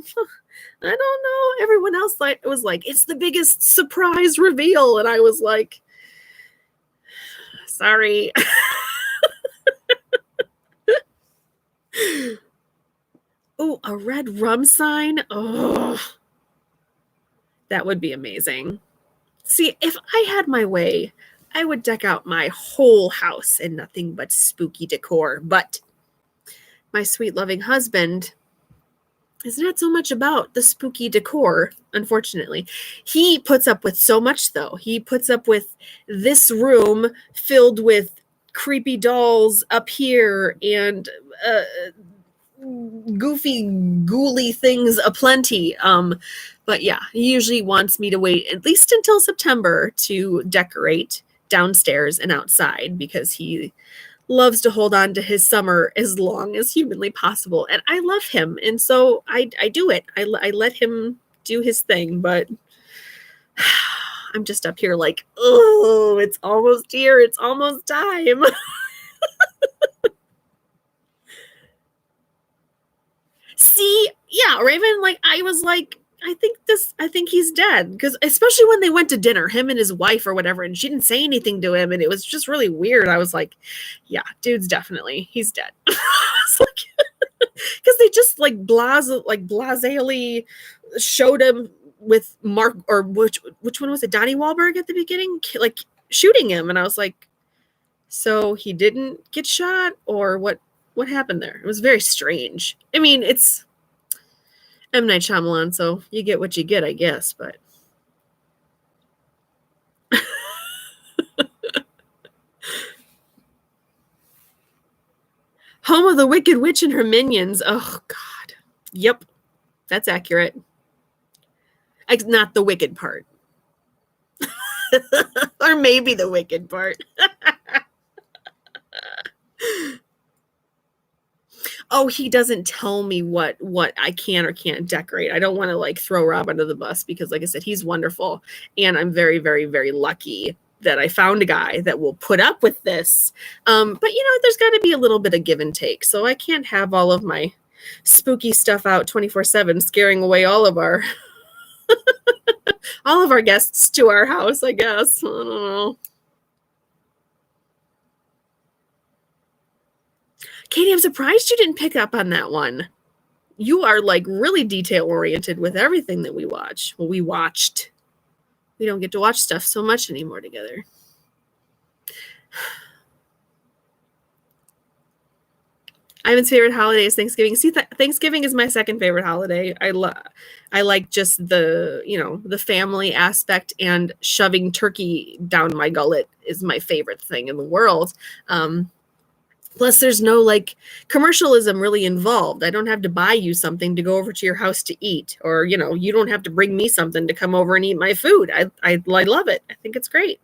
A: don't know. Everyone else was like, it's the biggest surprise reveal. And I was like, sorry. Oh, a red rum sign. Oh, that would be amazing. See, if I had my way, I would deck out my whole house in nothing but spooky decor. But my sweet, loving husband is not so much about the spooky decor, unfortunately. He puts up with so much, though. He puts up with this room filled with creepy dolls up here and goofy, ghouly things aplenty. But yeah, he usually wants me to wait at least until September to decorate downstairs and outside because he loves to hold on to his summer as long as humanly possible. And I love him. And so I do it. I let him do his thing, but I'm just up here like, oh, it's almost here. It's almost time. See, yeah, Raven, like, I was like, I think he's dead. Because especially when they went to dinner, him and his wife or whatever, and she didn't say anything to him, and it was just really weird. I was like, yeah, dude's he's dead. Because they just like blasely showed him with Mark, or which one was it? Donnie Wahlberg at the beginning, like shooting him, and I was like, so he didn't get shot, or what? What happened there? It was very strange. I mean, it's M. Night Shyamalan, so you get what you get, I guess, but Home of the Wicked Witch and her minions. Oh, God. Yep, that's accurate. Not the wicked part. Or maybe the wicked part. Oh, he doesn't tell me what I can or can't decorate. I don't want to like throw Rob under the bus because, like I said, he's wonderful. And I'm very, very, very lucky that I found a guy that will put up with this. But, there's got to be a little bit of give and take. So I can't have all of my spooky stuff out 24/7, scaring away all of our all of our guests to our house, I guess. I don't know. Katie, I'm surprised you didn't pick up on that one. You are like really detail oriented with everything that we watch. Well, we watched. We don't get to watch stuff so much anymore together. Ivan's favorite holiday is Thanksgiving. See, Thanksgiving is my second favorite holiday. I like just the family aspect, and shoving turkey down my gullet is my favorite thing in the world. Plus, there's no like commercialism really involved. I don't have to buy you something to go over to your house to eat, or you don't have to bring me something to come over and eat my food. I love it. I think it's great.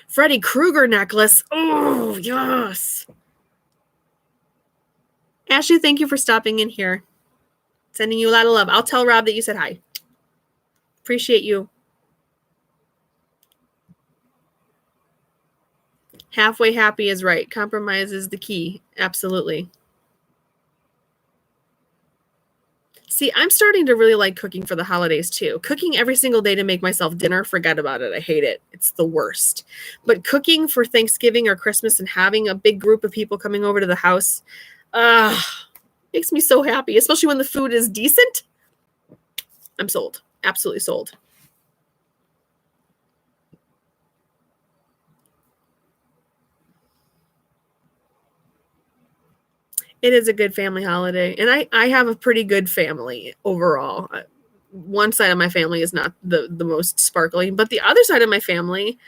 A: Freddy Krueger necklace. Oh yes. Ashley, thank you for stopping in here. Sending you a lot of love. I'll tell Rob that you said hi. Appreciate you. Halfway happy is right. Compromise is the key. Absolutely. See, I'm starting to really like cooking for the holidays too. Cooking every single day to make myself dinner, forget about it. I hate it. It's the worst. But cooking for Thanksgiving or Christmas and having a big group of people coming over to the house, uh, makes me so happy, especially when the food is decent. I'm sold. Absolutely sold. It is a good family holiday. And I have a pretty good family overall. One side of my family is not the most sparkling, but the other side of my family,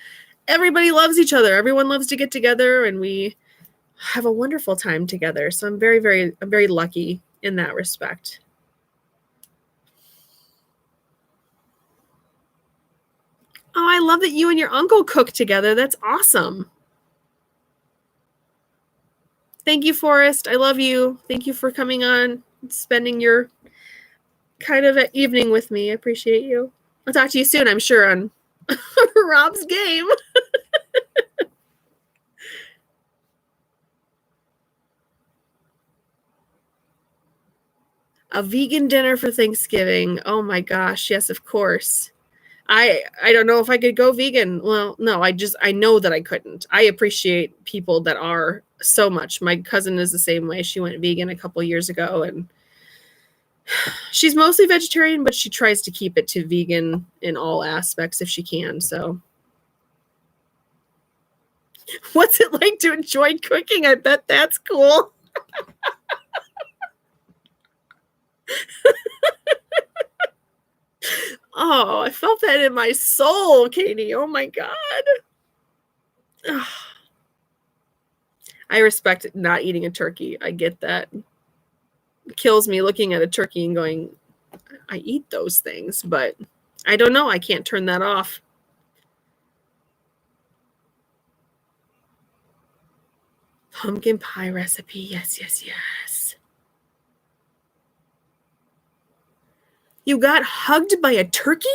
A: everybody loves each other. Everyone loves to get together and we have a wonderful time together. So I'm very lucky in that respect. Oh, I love that you and your uncle cook together. That's awesome. Thank you, Forrest. I love you. Thank you for coming on, spending your kind of evening with me. I appreciate you. I'll talk to you soon, I'm sure, on Rob's game. A vegan dinner for Thanksgiving. Oh my gosh, yes, of course. I don't know if I could go vegan. Well, no, I know that I couldn't. I appreciate people that are so much. My cousin is the same way. She went vegan a couple years ago and she's mostly vegetarian, but she tries to keep it to vegan in all aspects if she can. So what's it like to enjoy cooking? I bet that's cool. Oh, I felt that in my soul, Katie. Oh my God. I respect not eating a turkey. I get that. It kills me looking at a turkey and going, I eat those things, but I don't know. I can't turn that off. Pumpkin pie recipe. Yes, yes, yes. You got hugged by a turkey?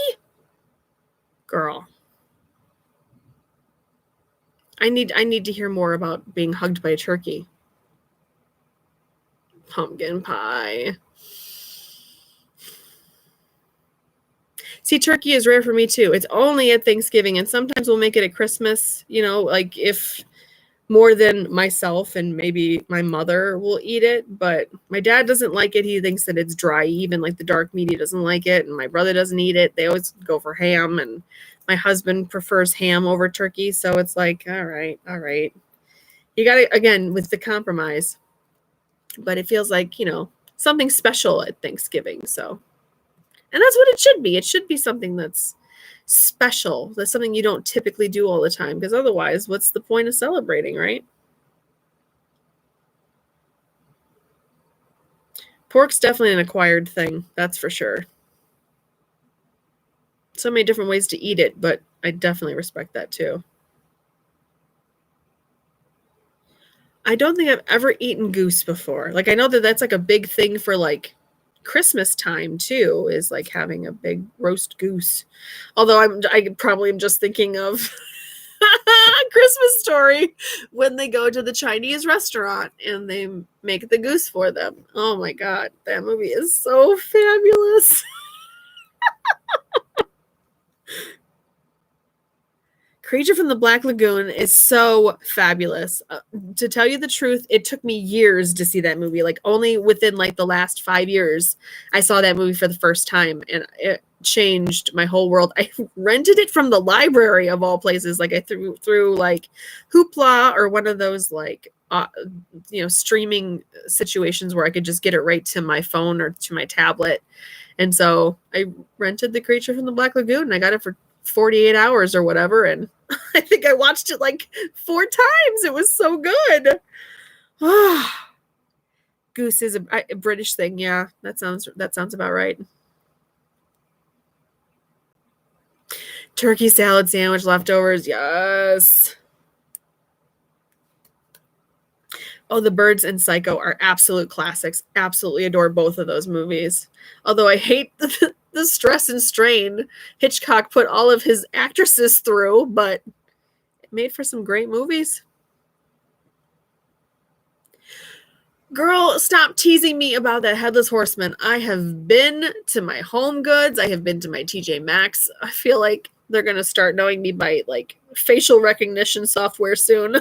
A: Girl. I need to hear more about being hugged by a turkey. Pumpkin pie. See, turkey is rare for me too. It's only at Thanksgiving, and sometimes we'll make it at Christmas, like if more than myself and maybe my mother will eat it, but my dad doesn't like it. He thinks that it's dry. Even like the dark meat, he doesn't like it, and my brother doesn't eat it. They always go for ham, and my husband prefers ham over turkey, so it's like, all right. You got to, again, with the compromise, but it feels like, something special at Thanksgiving, so. And that's what it should be. It should be something that's special. That's something you don't typically do all the time, because otherwise, what's the point of celebrating, right? Pork's definitely an acquired thing, that's for sure. So many different ways to eat it, but I definitely respect that too. I don't think I've ever eaten goose before. Like I know that that's like a big thing for like Christmas time too, is like having a big roast goose. Although I probably am just thinking of Christmas Story when they go to the Chinese restaurant and they make the goose for them. Oh my God, that movie is so fabulous. Creature from the Black Lagoon is so fabulous. To tell you the truth, it took me years to see that movie. Like only within like the last 5 years, I saw that movie for the first time, and it changed my whole world. I rented it from the library of all places. Like I through like Hoopla or one of those like streaming situations where I could just get it right to my phone or to my tablet. And so I rented The Creature from the Black Lagoon, and I got it for 48 hours or whatever, and I think I watched it like 4 times. It was so good. Goose is a British thing. Yeah, that sounds about right. Turkey salad sandwich leftovers. Yes. Oh, The Birds and Psycho are absolute classics. Absolutely adore both of those movies. Although I hate the stress and strain Hitchcock put all of his actresses through, but it made for some great movies. Girl, stop teasing me about that Headless Horseman. I have been to my Home Goods. I have been to my TJ Maxx. I feel like they're going to start knowing me by like facial recognition software soon.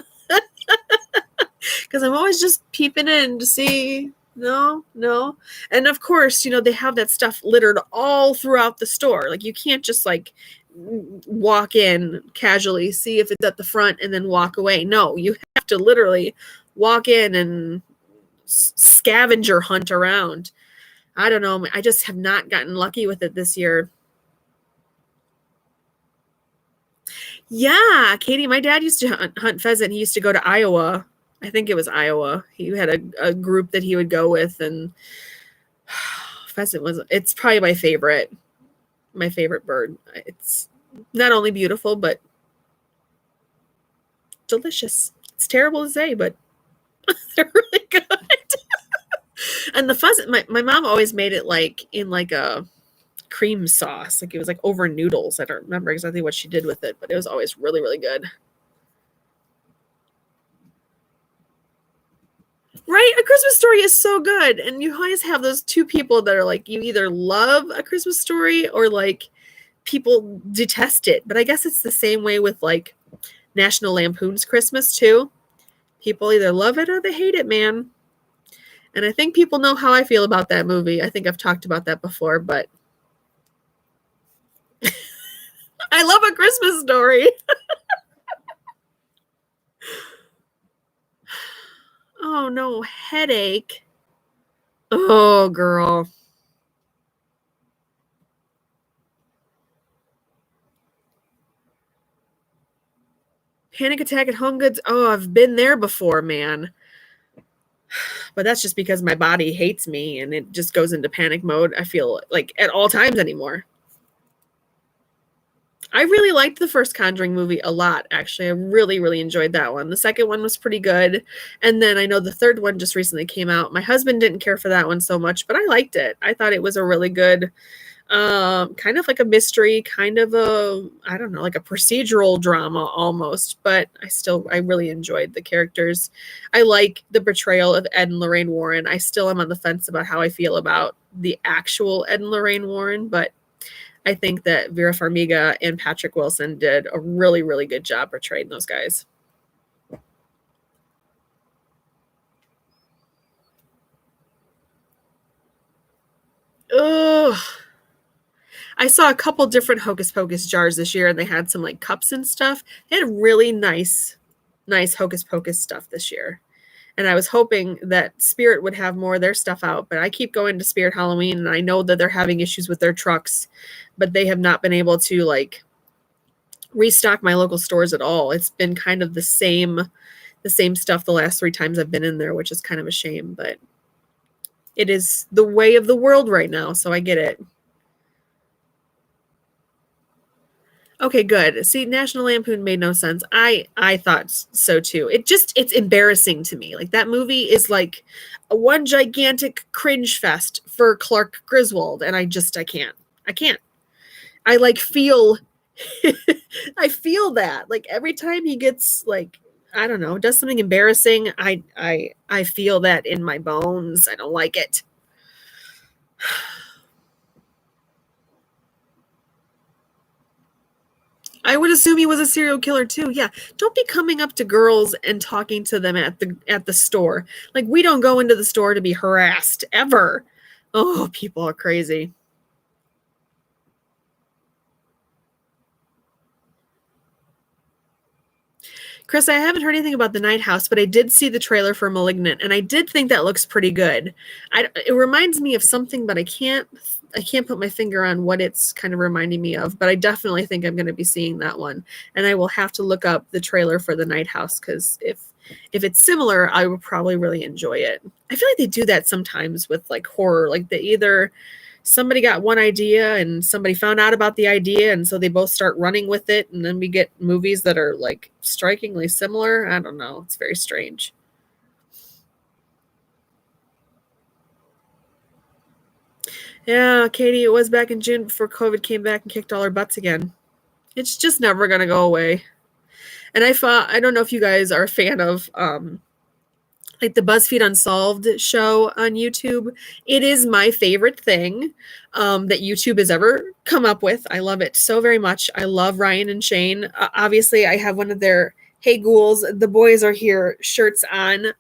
A: Because I'm always just peeping in to see. No, no. And of course, they have that stuff littered all throughout the store. Like you can't just like walk in casually, see if it's at the front, and then walk away. No, you have to literally walk in and scavenger hunt around. I don't know. I just have not gotten lucky with it this year. Yeah, Katie, my dad used to hunt pheasant. He used to go to Iowa. I think it was Iowa. He had a group that he would go with, and pheasant it's probably my favorite bird. It's not only beautiful, but delicious. It's terrible to say, but they're really good. And the pheasant, my mom always made it like in like a cream sauce. Like it was like over noodles. I don't remember exactly what she did with it, but it was always really, really good. Right? A Christmas Story is so good. And you always have those two people that are like, you either love A Christmas Story or like people detest it. But I guess it's the same way with like National Lampoon's Christmas too. People either love it or they hate it, man. And I think people know how I feel about that movie. I think I've talked about that before, but I love A Christmas Story. Oh no, headache. Oh, girl. Panic attack at Home Goods. Oh, I've been there before, man. But that's just because my body hates me and it just goes into panic mode. I feel like at all times anymore. I really liked the first Conjuring movie a lot, actually. I really, really enjoyed that one. The second one was pretty good. And then I know the third one just recently came out. My husband didn't care for that one so much, but I liked it. I thought it was a really good, kind of like a mystery, kind of I don't know, like a procedural drama almost. But I really enjoyed the characters. I like the portrayal of Ed and Lorraine Warren. I still am on the fence about how I feel about the actual Ed and Lorraine Warren, but I think that Vera Farmiga and Patrick Wilson did a really, really good job portraying those guys. Ugh. I saw a couple different Hocus Pocus jars this year, and they had some like cups and stuff. They had really nice Hocus Pocus stuff this year. And I was hoping that Spirit would have more of their stuff out, but I keep going to Spirit Halloween, and I know that they're having issues with their trucks, but they have not been able to like restock my local stores at all. It's been kind of the same stuff the last 3 times I've been in there, which is kind of a shame, but it is the way of the world right now, so I get it. Okay, good. See, National Lampoon made no sense. I thought so too. It's embarrassing to me. Like that movie is like a one gigantic cringe fest for Clark Griswold, and I can't. I can't. I like feel I feel that. Like every time he gets like I don't know, does something embarrassing, I feel that in my bones. I don't like it. I would assume he was a serial killer too. Yeah. Don't be coming up to girls and talking to them at the store. Like we don't go into the store to be harassed ever. Oh, people are crazy. Chris, I haven't heard anything about The Night House, but I did see the trailer for Malignant, and I did think that looks pretty good. It reminds me of something, but I can't put my finger on what it's kind of reminding me of. But I definitely think I'm going to be seeing that one, and I will have to look up the trailer for The Night House because if it's similar, I would probably really enjoy it. I feel like they do that sometimes with like horror, like they either somebody got one idea and somebody found out about the idea and so they both start running with it and then we get movies that are like strikingly similar. I don't know, it's very strange. Yeah, Katie, it was back in June before COVID came back and kicked all our butts again. It's just never going to go away. And I don't know if you guys are a fan of like the BuzzFeed Unsolved show on YouTube. It is my favorite thing that YouTube has ever come up with. I love it so very much. I love Ryan and Shane. Obviously, I have one of their "Hey Ghouls, the boys are here" shirts on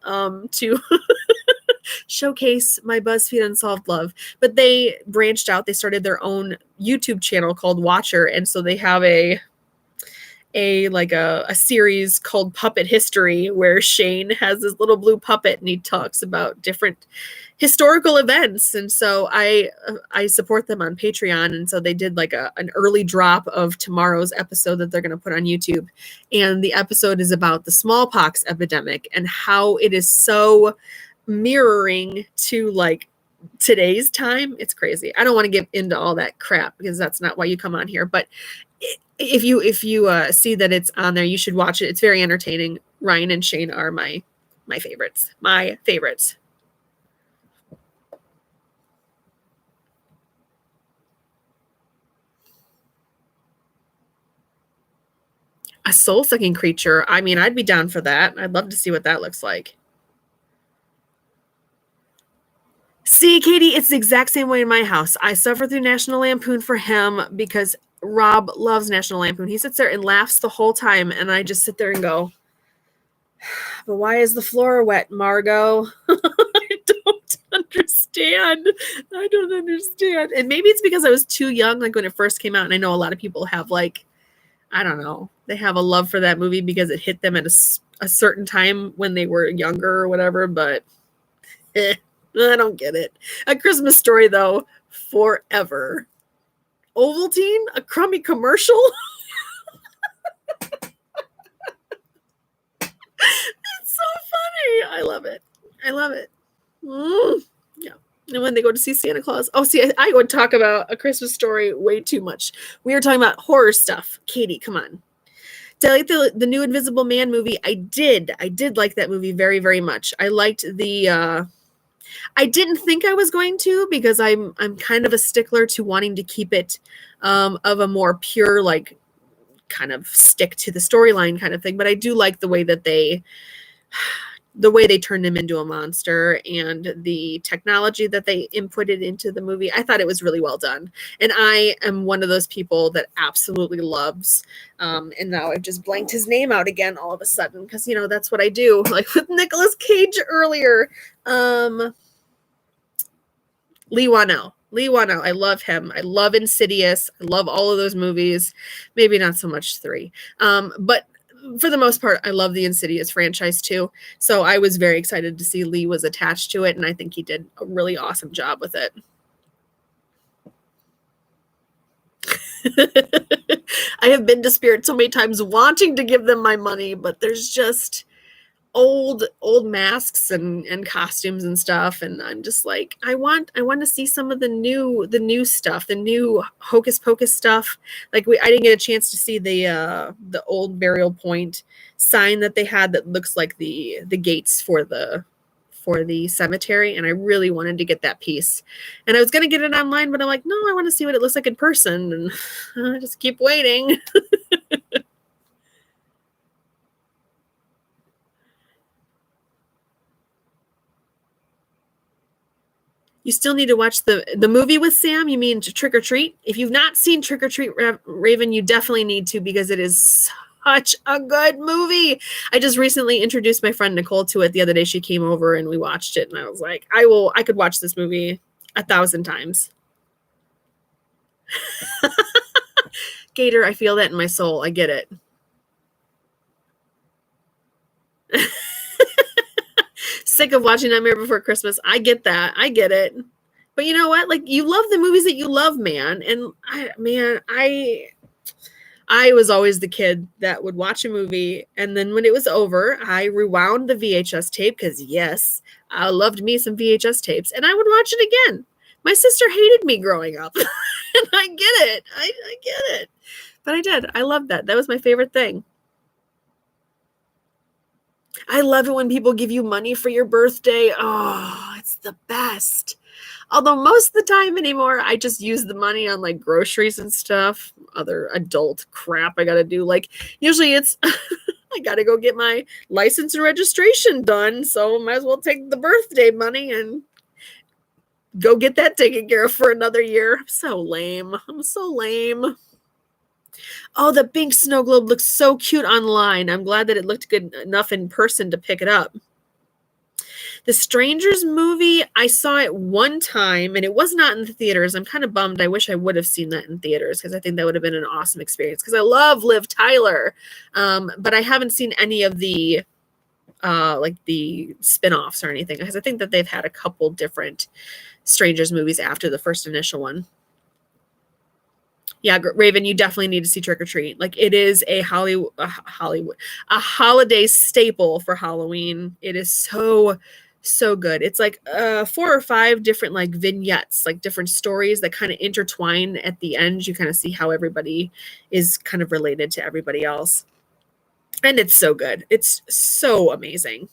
A: to showcase my BuzzFeed Unsolved love. But they branched out. They started their own YouTube channel called Watcher, and so they have a series called Puppet History, where Shane has this little blue puppet and he talks about different historical events. And so I support them on Patreon, and so they did like an early drop of tomorrow's episode that they're going to put on YouTube, and the episode is about the smallpox epidemic and how it is so mirroring to like today's time. It's crazy. I don't want to get into all that crap because that's not why you come on here, but if you see that it's on there, you should watch it. It's very entertaining. Ryan and Shane are my favorites. My favorites. A soul-sucking creature. I mean, I'd be down for that. I'd love to see what that looks like. See, Katie, it's the exact same way in my house. I suffer through National Lampoon for him because Rob loves National Lampoon. He sits there and laughs the whole time, and I just sit there and go, but why is the floor wet, Margot? I don't understand. I don't understand. And maybe it's because I was too young, like when it first came out, and I know a lot of people have like, I don't know, they have a love for that movie because it hit them at a certain time when they were younger or whatever, but I don't get it. A Christmas Story, though, forever. Ovaltine? A crummy commercial? It's so funny. I love it. I love it. Yeah. And when they go to see Santa Claus. Oh, see, I would talk about A Christmas Story way too much. We were talking about horror stuff. Katie, come on. Did I like the new Invisible Man movie? I did. I did like that movie very, very much. I liked the I didn't think I was going to because I'm kind of a stickler to wanting to keep it of a more pure, like kind of stick to the storyline kind of thing. But I do like the way that they turned him into a monster and the technology that they inputted into the movie. I thought it was really well done. And I am one of those people that absolutely loves, and now I've just blanked his name out again all of a sudden because, you know, that's what I do. Like with Nicolas Cage earlier. Leigh Whannell. I love him. I love Insidious. I love all of those movies. Maybe not so much 3. But for the most part, I love the Insidious franchise too. So I was very excited to see Lee was attached to it, and I think he did a really awesome job with it. I have been to Spirit so many times wanting to give them my money, but there's just old masks and costumes and stuff, and I'm just like, I want to see some of the new stuff, the new Hocus Pocus stuff. Like I didn't get a chance to see the old Burial Point sign that they had that looks like the gates for the cemetery, and I really wanted to get that piece. And I was going to get it online, but I'm like, no, I want to see what it looks like in person, and I just keep waiting. You still need to watch the movie with Sam. You mean Trick or Treat? If you've not seen Trick or Treat Raven, you definitely need to because it is such a good movie. I just recently introduced my friend Nicole to it the other day. She came over and we watched it, and I was like, I could watch this movie 1,000 times. Gator, I feel that in my soul. I get it. Sick of watching Nightmare Before Christmas. I get that. I get it. But you know what? Like, you love the movies that you love, man. And I was always the kid that would watch a movie, and then when it was over, I rewound the VHS tape because, yes, I loved me some VHS tapes, and I would watch it again. My sister hated me growing up, and I get it. I get it. But I did. I loved that. That was my favorite thing. I love it when people give you money for your birthday. Oh, it's the best. Although most of the time anymore, I just use the money on like groceries and stuff, other adult crap I got to do. Like usually it's, I I got to go get my license and registration done. So might as well take the birthday money and go get that taken care of for another year. I'm so lame. Oh, the pink snow globe looks so cute online. I'm glad that it looked good enough in person to pick it up. The Strangers movie, I saw it one time and it was not in the theaters. I'm kind of bummed. I wish I would have seen that in theaters because I think that would have been an awesome experience because I love Liv Tyler. But I haven't seen any of the like the spin-offs or anything because I think that they've had a couple different Strangers movies after the first initial one. Yeah, Raven, you definitely need to see Trick or Treat. Like it is a a holiday staple for Halloween. It is so good. It's like 4 or 5 different like vignettes, like different stories that kind of intertwine at the end. You kind of see how everybody is kind of related to everybody else. And it's so good. It's so amazing.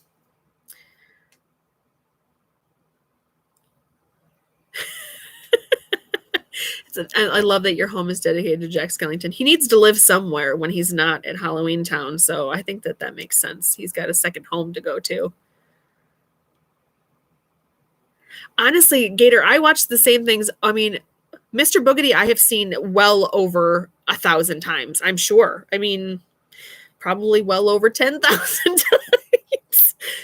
A: I love that your home is dedicated to Jack Skellington. He needs to live somewhere when he's not at Halloween Town, so I think that makes sense. He's got a second home to go to. Honestly, Gator, I watched the same things. I mean, Mr. Boogedy, I have seen well over 1,000 times, I'm sure. I mean, probably well over 10,000 times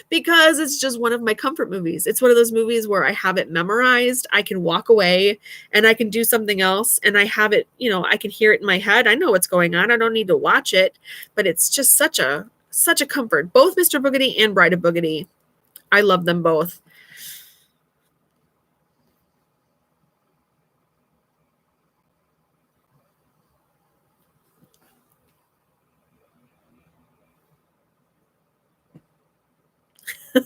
A: because it's just one of my comfort movies. It's one of those movies where I have it memorized. I can walk away and I can do something else and I have it, I can hear it in my head. I know what's going on. I don't need to watch it, but it's just such a comfort. Both Mr. Boogedy and Bride of Boogedy. I love them both. Yeah,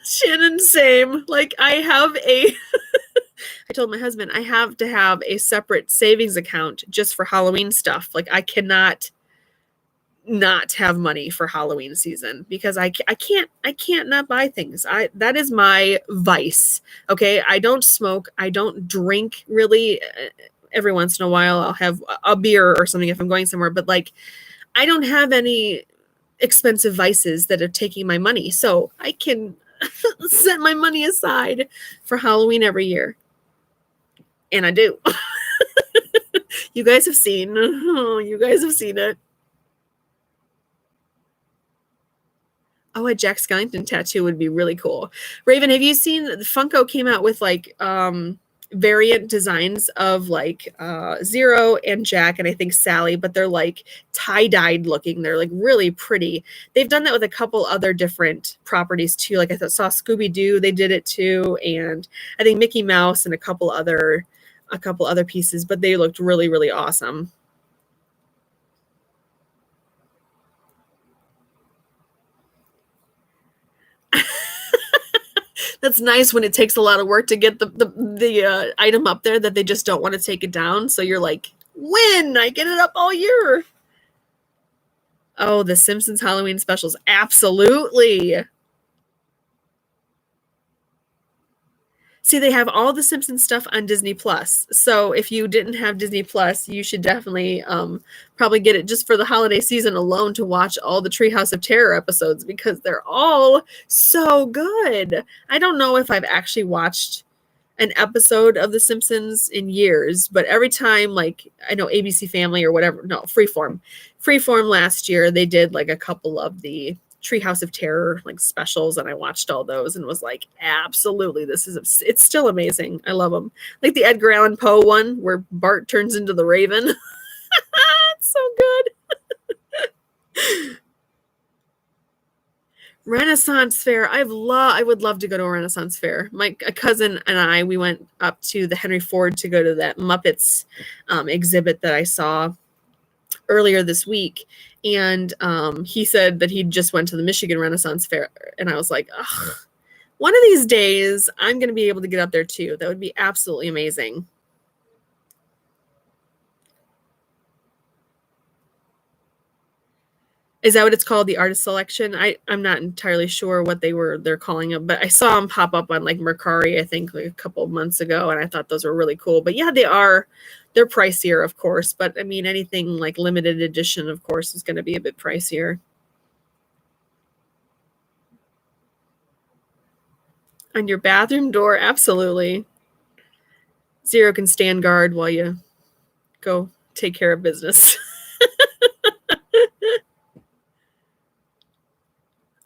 A: Shannon, same. Like I told my husband I have to have a separate savings account just for Halloween stuff. Like I cannot not have money for Halloween season because I can't not buy things. That is my vice. Okay, I don't smoke. I don't drink really. Every once in a while, I'll have a beer or something if I'm going somewhere. But like, I don't have any expensive vices that are taking my money, so I can set my money aside for Halloween every year, and I do. You guys have seen. You guys have seen it. Oh, a Jack Skellington tattoo would be really cool. Raven, have you seen Funko came out with like variant designs of like Zero and Jack and I think Sally, but they're like tie-dyed looking. They're like really pretty. They've done that with a couple other different properties too. Like I saw Scooby-Doo, they did it too, and I think Mickey Mouse and a couple other pieces, but they looked really, really awesome. That's nice when it takes a lot of work to get the item up there that they just don't want to take it down. So you're like, when I get it up all year. Oh, the Simpsons Halloween specials. Absolutely. See, they have all the Simpsons stuff on Disney Plus. So if you didn't have Disney Plus, you should definitely probably get it just for the holiday season alone to watch all the Treehouse of Terror episodes because they're all so good. I don't know if I've actually watched an episode of The Simpsons in years, but every time, like I know ABC Family or whatever, no, Freeform last year, they did like a couple of the Treehouse of Terror like specials, and I watched all those and was like, absolutely, it's still amazing. I love them. Like the Edgar Allan Poe one where Bart turns into the Raven. It's so good. Renaissance Fair. I would love to go to a Renaissance Fair. My cousin and we went up to the Henry Ford to go to that Muppets exhibit that I saw earlier this week, and he said that he just went to the Michigan Renaissance Fair, and I was like, ugh, one of these days I'm going to be able to get up there too. That would be absolutely amazing. Is that what it's called? The artist selection? I'm not entirely sure what they're calling them, but I saw them pop up on like Mercari, I think like a couple of months ago, and I thought those were really cool. But yeah, they're pricier, of course. But I mean, anything like limited edition, of course, is going to be a bit pricier. On your bathroom door, absolutely. Zero can stand guard while you go take care of business.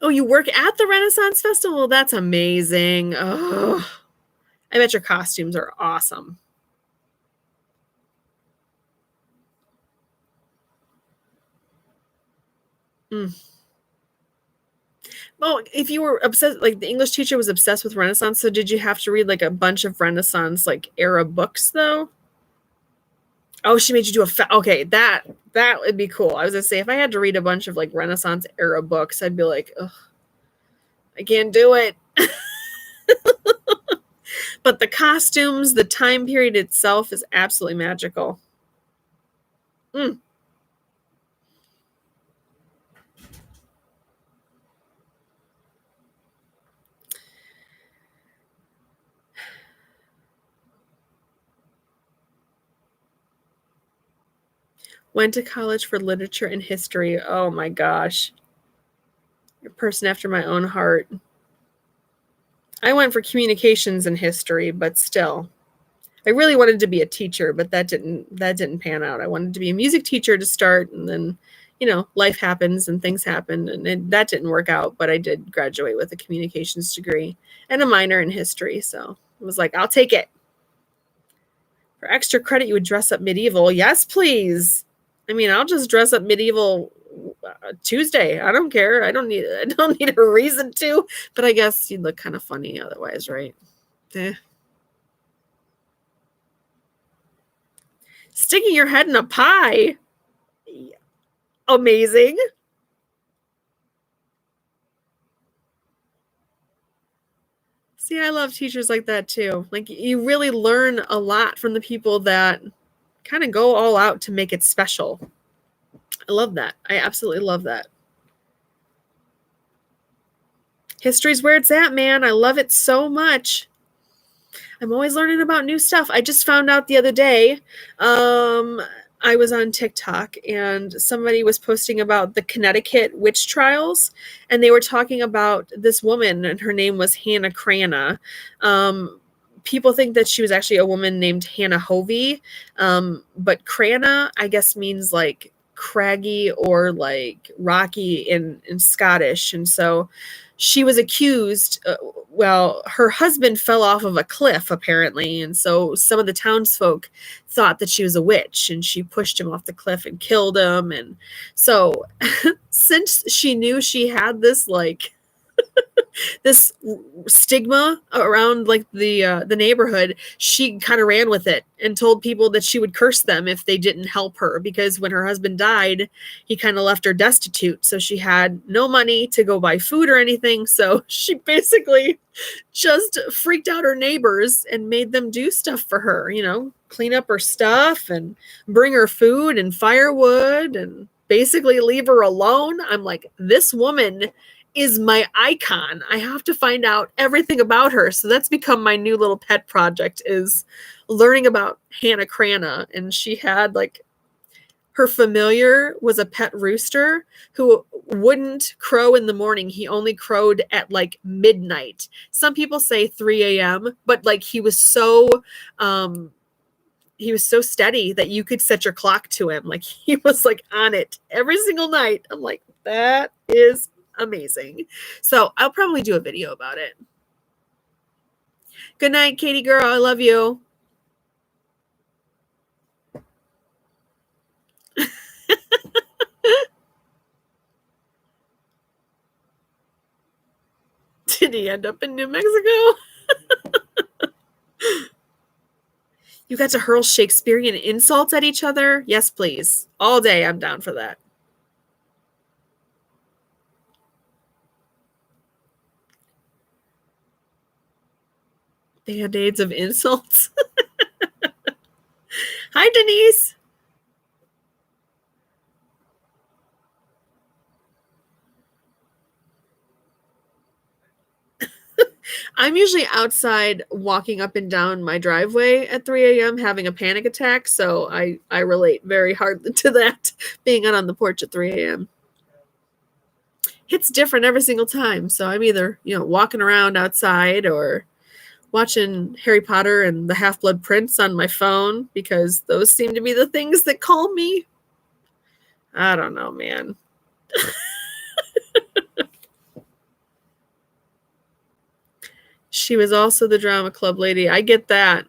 A: Oh, you work at the Renaissance Festival? That's amazing. Oh, I bet your costumes are awesome. Mm. Oh, if you were obsessed, like the English teacher was obsessed with Renaissance, so did you have to read like a bunch of Renaissance like era books though? Oh, she made you do okay, that would be cool. I was gonna say if I had to read a bunch of like Renaissance era books, I'd be like, ugh, I can't do it. But the costumes, the time period itself is absolutely magical. Mm. Went to college for literature and history. Oh my gosh. You're a person after my own heart. I went for communications and history, but still. I really wanted to be a teacher, but that didn't pan out. I wanted to be a music teacher to start, and then, life happens and things happen, and that didn't work out. But I did graduate with a communications degree and a minor in history, so it was like, I'll take it. For extra credit, you would dress up medieval. Yes, please. I mean, I'll just dress up medieval Tuesday. I don't care. I don't need a reason to, but I guess you'd look kind of funny otherwise, right? Eh. Sticking your head in a pie. Amazing. See, I love teachers like that too. Like you really learn a lot from the people that kind of go all out to make it special. I love that. I absolutely love that. History's where it's at, man. I love it so much. I'm always learning about new stuff. I just found out the other day. I was on TikTok and somebody was posting about the Connecticut witch trials, and they were talking about this woman, and her name was Hannah Cranna. People think that she was actually a woman named Hannah Hovey, but Cranna, I guess, means like craggy or like rocky in Scottish, and so she was accused. Well, her husband fell off of a cliff apparently, and so some of the townsfolk thought that she was a witch, and she pushed him off the cliff and killed him. And so, since she knew she had this like this stigma around like the neighborhood, she kind of ran with it and told people that she would curse them if they didn't help her, because when her husband died, he kind of left her destitute, so she had no money to go buy food or anything. So she basically just freaked out her neighbors and made them do stuff for her, clean up her stuff and bring her food and firewood and basically leave her alone. I'm like, this woman is my icon. I have to find out everything about her. So that's become my new little pet project, is learning about Hannah Cranna. And she had like, her familiar was a pet rooster who wouldn't crow in the morning. He only crowed at like midnight. Some people say 3 a.m., but like he was so steady that you could set your clock to him. Like he was like on it every single night. I'm like, that is amazing. So I'll probably do a video about it. Good night, Katie girl. I love you. Did he end up in New Mexico? You got to hurl Shakespearean insults at each other? Yes, please. All day. I'm down for that. Band-aids of insults. Hi, Denise. I'm usually outside walking up and down my driveway at 3 a.m. having a panic attack, so I relate very hard to that, being out on the porch at 3 a.m. It's different every single time, so I'm either, walking around outside or watching Harry Potter and the Half-Blood Prince on my phone because those seem to be the things that calm me. I don't know, man. She was also the drama club lady. I get that.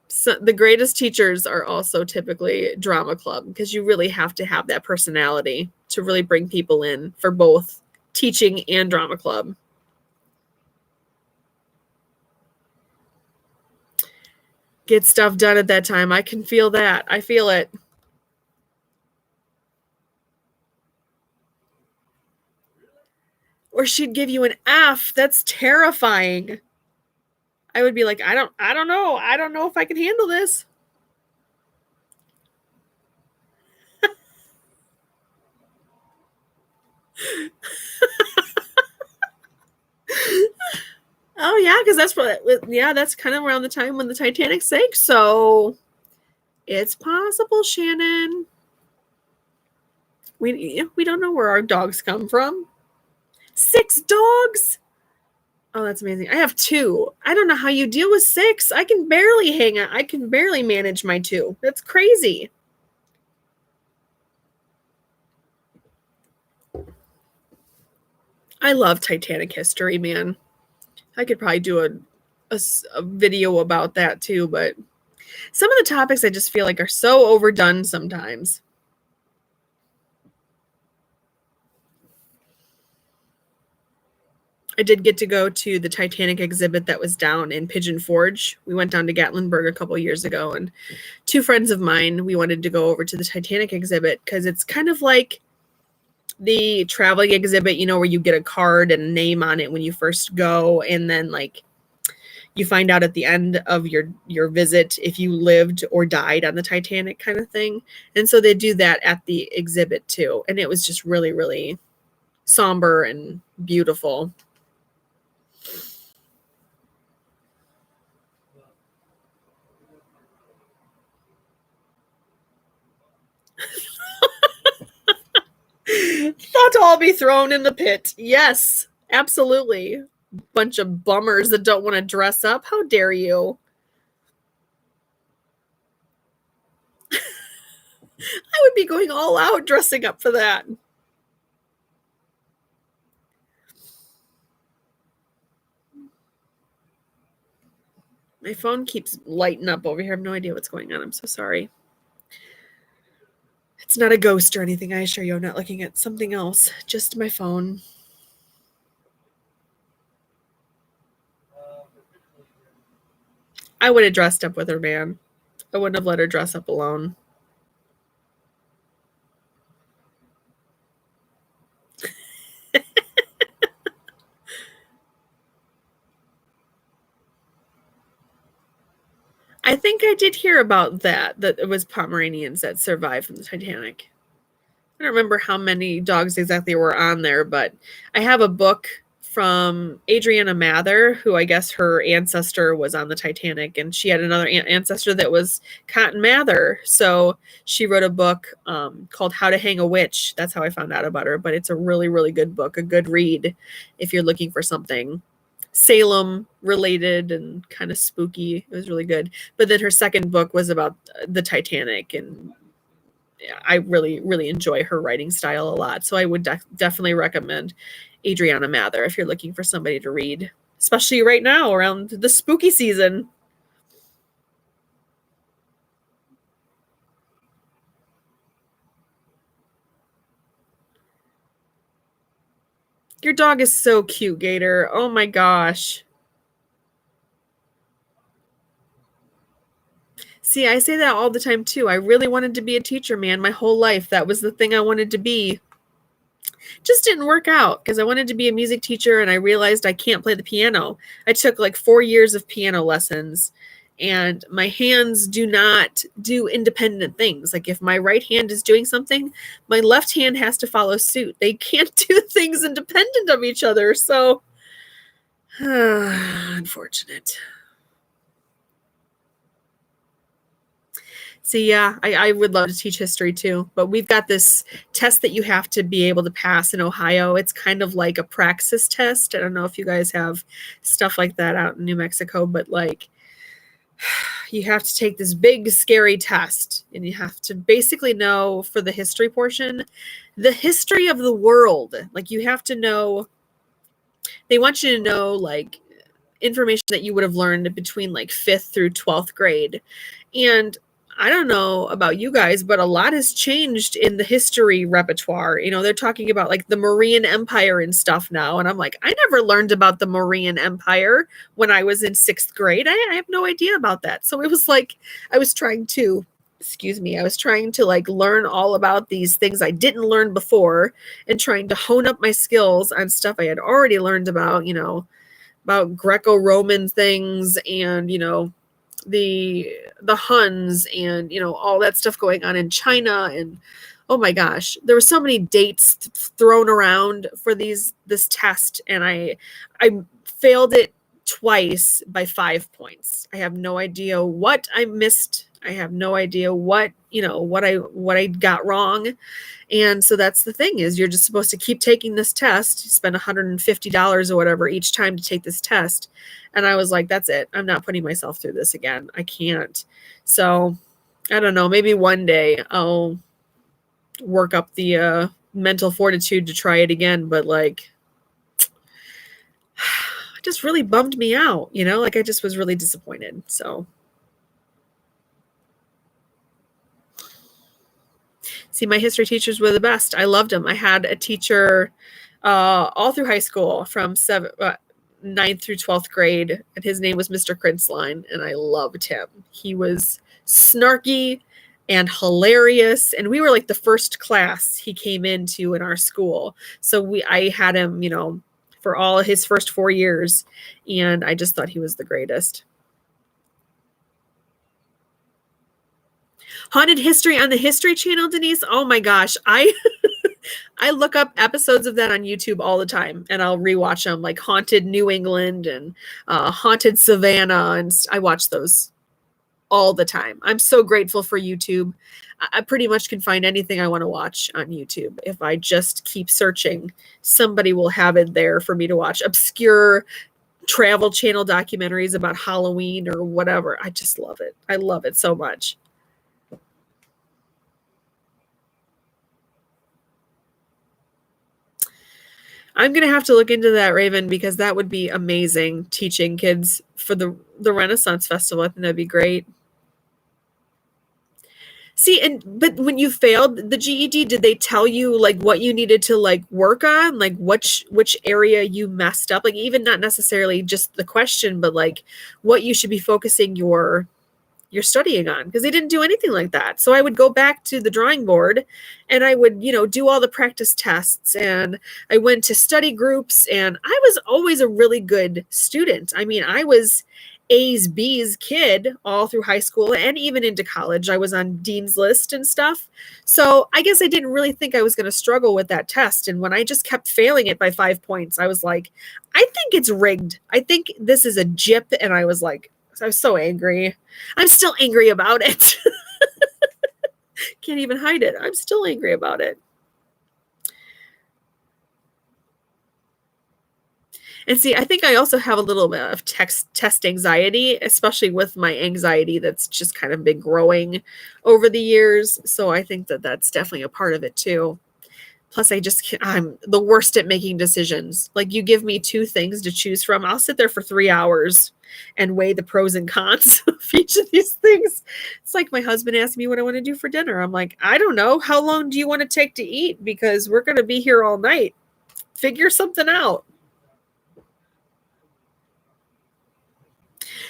A: So the greatest teachers are also typically drama club because you really have to have that personality to really bring people in for both teaching and drama club. Get stuff done at that time. I can feel that. I feel it. Or she'd give you an F. That's terrifying. I would be like, I don't know. I don't know if I can handle this. Oh yeah, because that's kind of around the time when the Titanic sank. So it's possible, Shannon. We don't know where our dogs come from. 6 dogs? Oh, that's amazing. I have 2. I don't know how you deal with 6. I can barely hang out. I can barely manage my 2. That's crazy. I love Titanic history, man. I could probably do a video about that too, but some of the topics I just feel like are so overdone sometimes. I did get to go to the Titanic exhibit that was down in Pigeon Forge. We went down to Gatlinburg a couple years ago, and 2 friends of mine, we wanted to go over to the Titanic exhibit because it's kind of like the traveling exhibit, where you get a card and a name on it when you first go, and then like you find out at the end of your visit if you lived or died on the Titanic kind of thing. And so they do that at the exhibit too. And it was just really, really somber and beautiful. Thought to all be thrown in the pit. Yes, absolutely. Bunch of bummers that don't want to dress up. How dare you? I would be going all out dressing up for that. My phone keeps lighting up over here. I have no idea what's going on. I'm so sorry. It's not a ghost or anything, I assure you. I'm not looking at something else. Just my phone. I would have dressed up with her, man. I wouldn't have let her dress up alone. I think I did hear about that it was Pomeranians that survived from the Titanic. I don't remember how many dogs exactly were on there, but I have a book from Adriana Mather, who I guess her ancestor was on the Titanic, and she had another ancestor that was Cotton Mather. So she wrote a book called How to Hang a Witch. That's how I found out about her, but it's a really, really good book, a good read if you're looking for something Salem related and kind of spooky. It was really good. But then her second book was about the Titanic, and I really, really enjoy her writing style a lot. So I would definitely recommend Adriana Mather if you're looking for somebody to read, especially right now around the spooky season. Your dog is so cute, Gator. Oh my gosh. See, I say that all the time too. I really wanted to be a teacher, man, my whole life. That was the thing I wanted to be. Just didn't work out because I wanted to be a music teacher and I realized I can't play the piano. I took like 4 years of piano lessons and my hands do not do independent things. Like if my right hand is doing something, my left hand has to follow suit. They can't do things independent of each other. So Unfortunate. See, yeah, I would love to teach history too, but we've got this test that you have to be able to pass in Ohio. It's kind of like a praxis test. I don't know if you guys have stuff like that out in New Mexico, but like you have to take this big, scary test, and you have to basically know for the history portion, the history of the world. Like you have to know, they want you to know like information that you would have learned between like 5th through 12th grade. And I don't know about you guys, but a lot has changed in the history repertoire. You know, they're talking about like the Mauryan Empire and stuff now. And I'm like, I never learned about the Mauryan Empire when I was in 6th grade. I have no idea about that. So it was like, I was trying to, excuse me, I was trying to like learn all about these things I didn't learn before and trying to hone up my skills on stuff I had already learned about, you know, about Greco-Roman things and, you know, the Huns and, you know, all that stuff going on in China. And oh my gosh, there were so many dates thrown around for this test, and I failed it twice by 5 points. I have no idea what I missed. I have no idea what, you know, what I got wrong. And so that's the thing, is you're just supposed to keep taking this test, spend $150 or whatever each time to take this test. And I was like, that's it. I'm not putting myself through this again. I can't. So I don't know, maybe one day I'll work up the mental fortitude to try it again. But like, it just really bummed me out, you know, like I just was really disappointed. So see, my history teachers were the best. I loved them. I had a teacher all through high school from 9th through 12th grade, and his name was Mr. Krinsline, and I loved him. He was snarky and hilarious, and we were like the first class he came into in our school. So I had him, you know, for all of his first 4 years, and I just thought he was the greatest. Haunted History on the History Channel, Denise. Oh my gosh. I look up episodes of that on YouTube all the time, and I'll rewatch them, like Haunted New England and Haunted Savannah, and I watch those all the time. I'm so grateful for YouTube. I pretty much can find anything I want to watch on YouTube. If I just keep searching, somebody will have it there for me to watch. Obscure Travel Channel documentaries about Halloween or whatever. I just love it. I love it so much. I'm gonna have to look into that, Raven, because that would be amazing, teaching kids for the Renaissance Festival. I think that'd be great. See, but when you failed the GED, did they tell you like what you needed to like work on, like which area you messed up, like even not necessarily just the question, but like what you should be focusing your studying on? Because they didn't do anything like that. So I would go back to the drawing board, and I would, you know, do all the practice tests, and I went to study groups, and I was always a really good student. I mean, I was A's, B's kid all through high school and even into college. I was on Dean's List and stuff. So I guess I didn't really think I was going to struggle with that test. And when I just kept failing it by 5 points, I was like, I think it's rigged. I think this is a jip. And I was like, I was so angry. I'm still angry about it. Can't even hide it. I'm still angry about it. And see, I think I also have a little bit of test anxiety, especially with my anxiety that's just kind of been growing over the years. So I think that that's definitely a part of it too. Plus, I'm the worst at making decisions. Like, you give me 2 things to choose from, I'll sit there for 3 hours and weigh the pros and cons of each of these things. It's like my husband asked me what I want to do for dinner. I'm like, I don't know. How long do you want to take to eat? Because we're going to be here all night. Figure something out.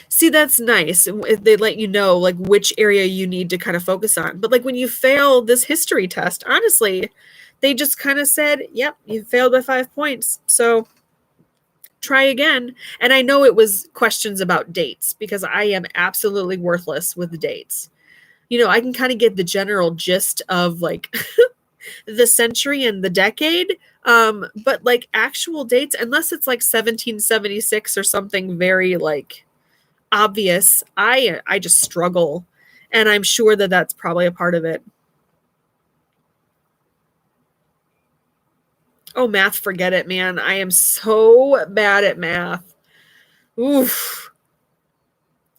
A: See, that's nice. They let you know like which area you need to kind of focus on. But like when you fail this history test, honestly, they just kind of said, yep, you failed by 5 points. So try again. And I know it was questions about dates, because I am absolutely worthless with the dates. You know, I can kind of get the general gist of like the century and the decade. But like actual dates, unless it's like 1776 or something very like obvious, I just struggle, and I'm sure that that's probably a part of it. Oh, math, forget it, man. I am so bad at math. Oof.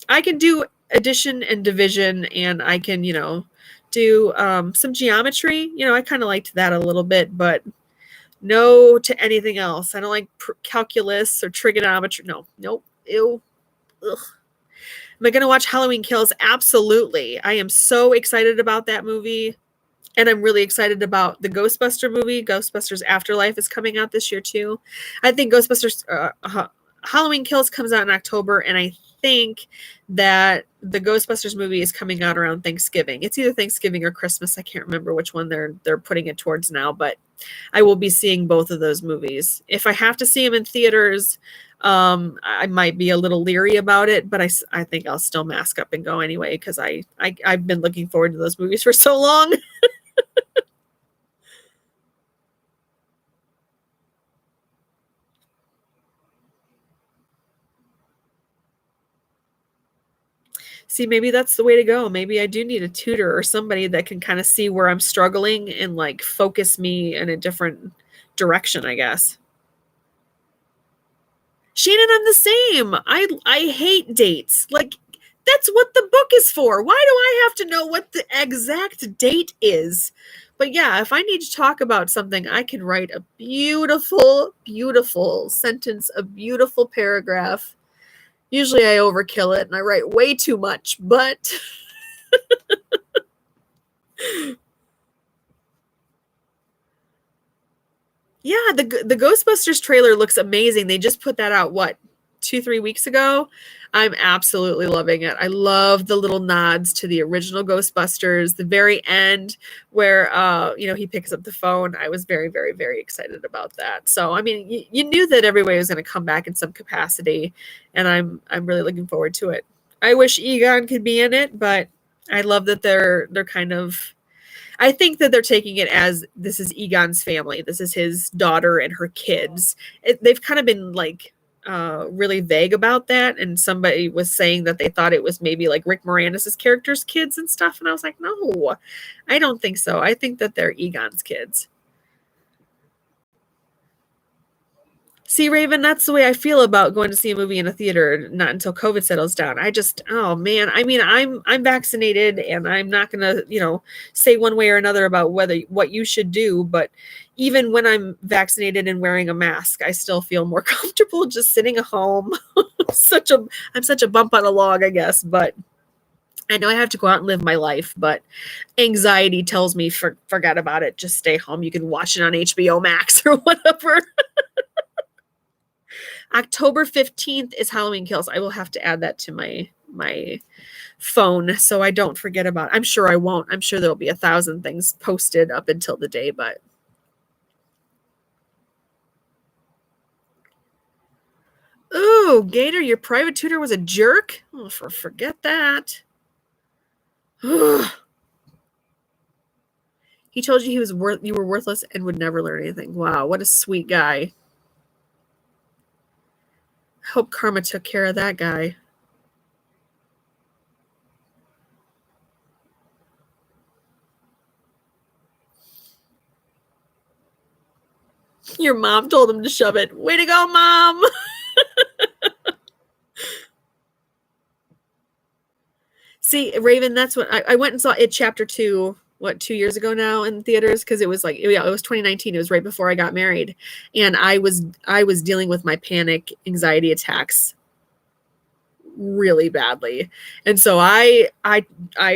A: I can do addition and division, and I can, do some geometry. I kind of liked that a little bit, but no to anything else. I don't like calculus or trigonometry. No, nope. Ew. Ugh. Am I going to watch Halloween Kills? Absolutely. I am so excited about that movie. And I'm really excited about the Ghostbuster movie. Ghostbusters Afterlife is coming out this year too. I think Ghostbusters Halloween Kills comes out in October, and I think that the Ghostbusters movie is coming out around Thanksgiving. It's either Thanksgiving or Christmas. I can't remember which one they're putting it towards now, but I will be seeing both of those movies. If I have to see them in theaters, I might be a little leery about it, but I think I'll still mask up and go anyway, because I've been looking forward to those movies for so long. See, maybe that's the way to go. Maybe I do need a tutor or somebody that can kind of see where I'm struggling and like focus me in a different direction, I guess. Shannon, I'm the same. I hate dates. Like, that's what the book is for. Why do I have to know what the exact date is? But yeah, if I need to talk about something, I can write a beautiful, beautiful sentence, a beautiful paragraph. Usually I overkill it and I write way too much, but yeah, the Ghostbusters trailer looks amazing. They just put that out, what, 2-3 weeks ago? I'm absolutely loving it. I love the little nods to the original Ghostbusters. The very end where he picks up the phone. I was very, very, very excited about that. So I mean, you knew that everybody was going to come back in some capacity, and I'm really looking forward to it. I wish Egon could be in it, but I love that they're kind of, I think that they're taking it as this is Egon's family. This is his daughter and her kids. They've kind of been like really vague about that. And somebody was saying that they thought it was maybe like Rick Moranis' character's kids and stuff. And I was like, no, I don't think so. I think that they're Egon's kids. See, Raven, that's the way I feel about going to see a movie in a theater, not until COVID settles down. Oh man, I mean, I'm vaccinated, and I'm not gonna, say one way or another about what you should do, but even when I'm vaccinated and wearing a mask, I still feel more comfortable just sitting at home. I'm such a bump on a log, I guess, but I know I have to go out and live my life, but anxiety tells me forget about it. Just stay home. You can watch it on HBO Max or whatever. October 15th is Halloween Kills. I will have to add that to my phone so I don't forget about it. I'm sure I won't. I'm sure there'll be 1,000 things posted up until the day, but ooh, Gator, your private tutor was a jerk? Oh, forget that. He told you you were worthless and would never learn anything. Wow, what a sweet guy. Hope karma took care of that guy. Your mom told him to shove it. Way to go, Mom! See, Raven, that's what I went and saw it chapter 2, 2 years ago now in theaters, because it was like, yeah, it was 2019. It was right before I got married, and I was dealing with my panic anxiety attacks really badly. And so I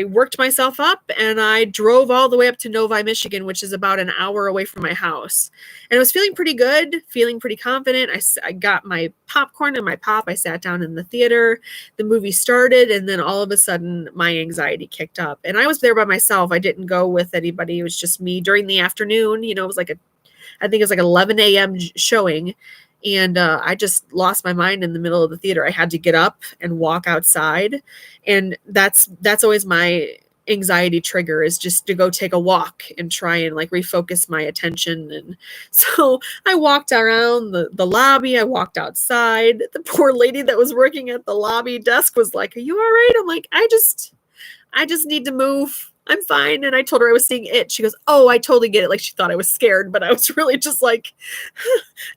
A: worked myself up, and I drove all the way up to Novi, Michigan, which is about an hour away from my house. And I was feeling pretty good, feeling pretty confident. I got my popcorn and my pop. I sat down in the theater. The movie started, and then all of a sudden my anxiety kicked up. And I was there by myself. I didn't go with anybody. It was just me during the afternoon. It was like I think it was like 11 a.m. showing. And I just lost my mind in the middle of the theater. I had to get up and walk outside. And that's always my anxiety trigger is just to go take a walk and try and like refocus my attention. And so I walked around the lobby. I walked outside. The poor lady that was working at the lobby desk was like, "Are you all right?" I'm like, I just need to move. I'm fine. And I told her I was seeing it. She goes, "Oh, I totally get it." Like she thought I was scared, but I was really just like,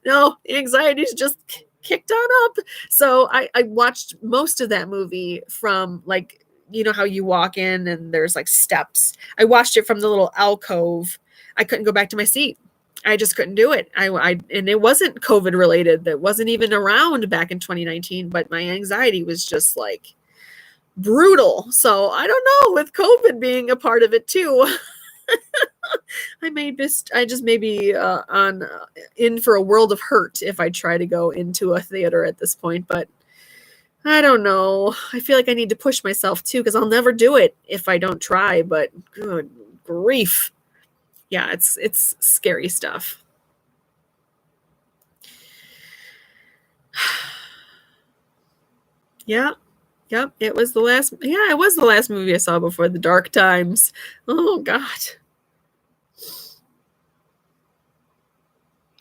A: no, the anxiety's just kicked on up. So I watched most of that movie from like, you know how you walk in and there's like steps. I watched it from the little alcove. I couldn't go back to my seat. I just couldn't do it. And it wasn't COVID related. That wasn't even around back in 2019, but my anxiety was just like brutal. So I don't know, with COVID being a part of it too. I just may be on in for a world of hurt if I try to go into a theater at this point, but I don't know. I feel like I need to push myself too because I'll never do it if I don't try, but good grief. Yeah, it's scary stuff. Yeah. Yep, it was the last movie I saw before the dark times. Oh god.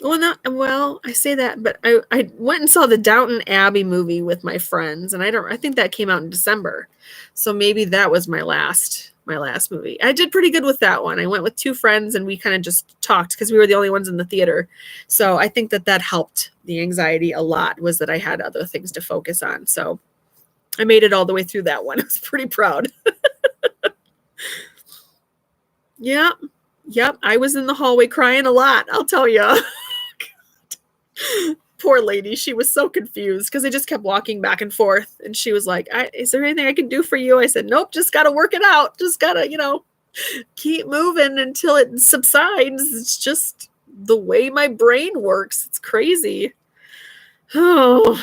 A: Well, I say that, but I went and saw the Downton Abbey movie with my friends, and I think that came out in December. So maybe that was my last movie. I did pretty good with that one. I went with two friends and we kind of just talked because we were the only ones in the theater. So I think that helped the anxiety a lot, was that I had other things to focus on. So I made it all the way through that one. I was pretty proud. Yeah. Yep. I was in the hallway crying a lot, I'll tell you. Poor lady. She was so confused because they just kept walking back and forth. And she was like, "Is there anything I can do for you?" I said, "Nope, just got to work it out. Just got to, keep moving until it subsides. It's just the way my brain works. It's crazy." Oh,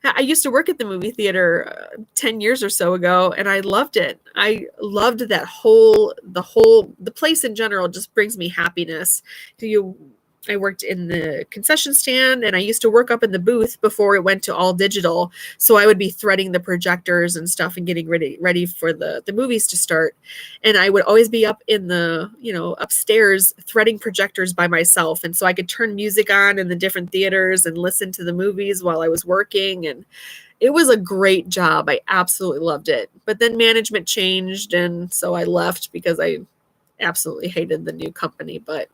A: I used to work at the movie theater 10 years or so ago, and I loved it. I loved the place in general just brings me happiness. I worked in the concession stand, and I used to work up in the booth before it went to all digital. So I would be threading the projectors and stuff and getting ready for the movies to start. And I would always be up in the, upstairs threading projectors by myself. And so I could turn music on in the different theaters and listen to the movies while I was working. And it was a great job. I absolutely loved it. But then management changed, and so I left because I absolutely hated the new company. But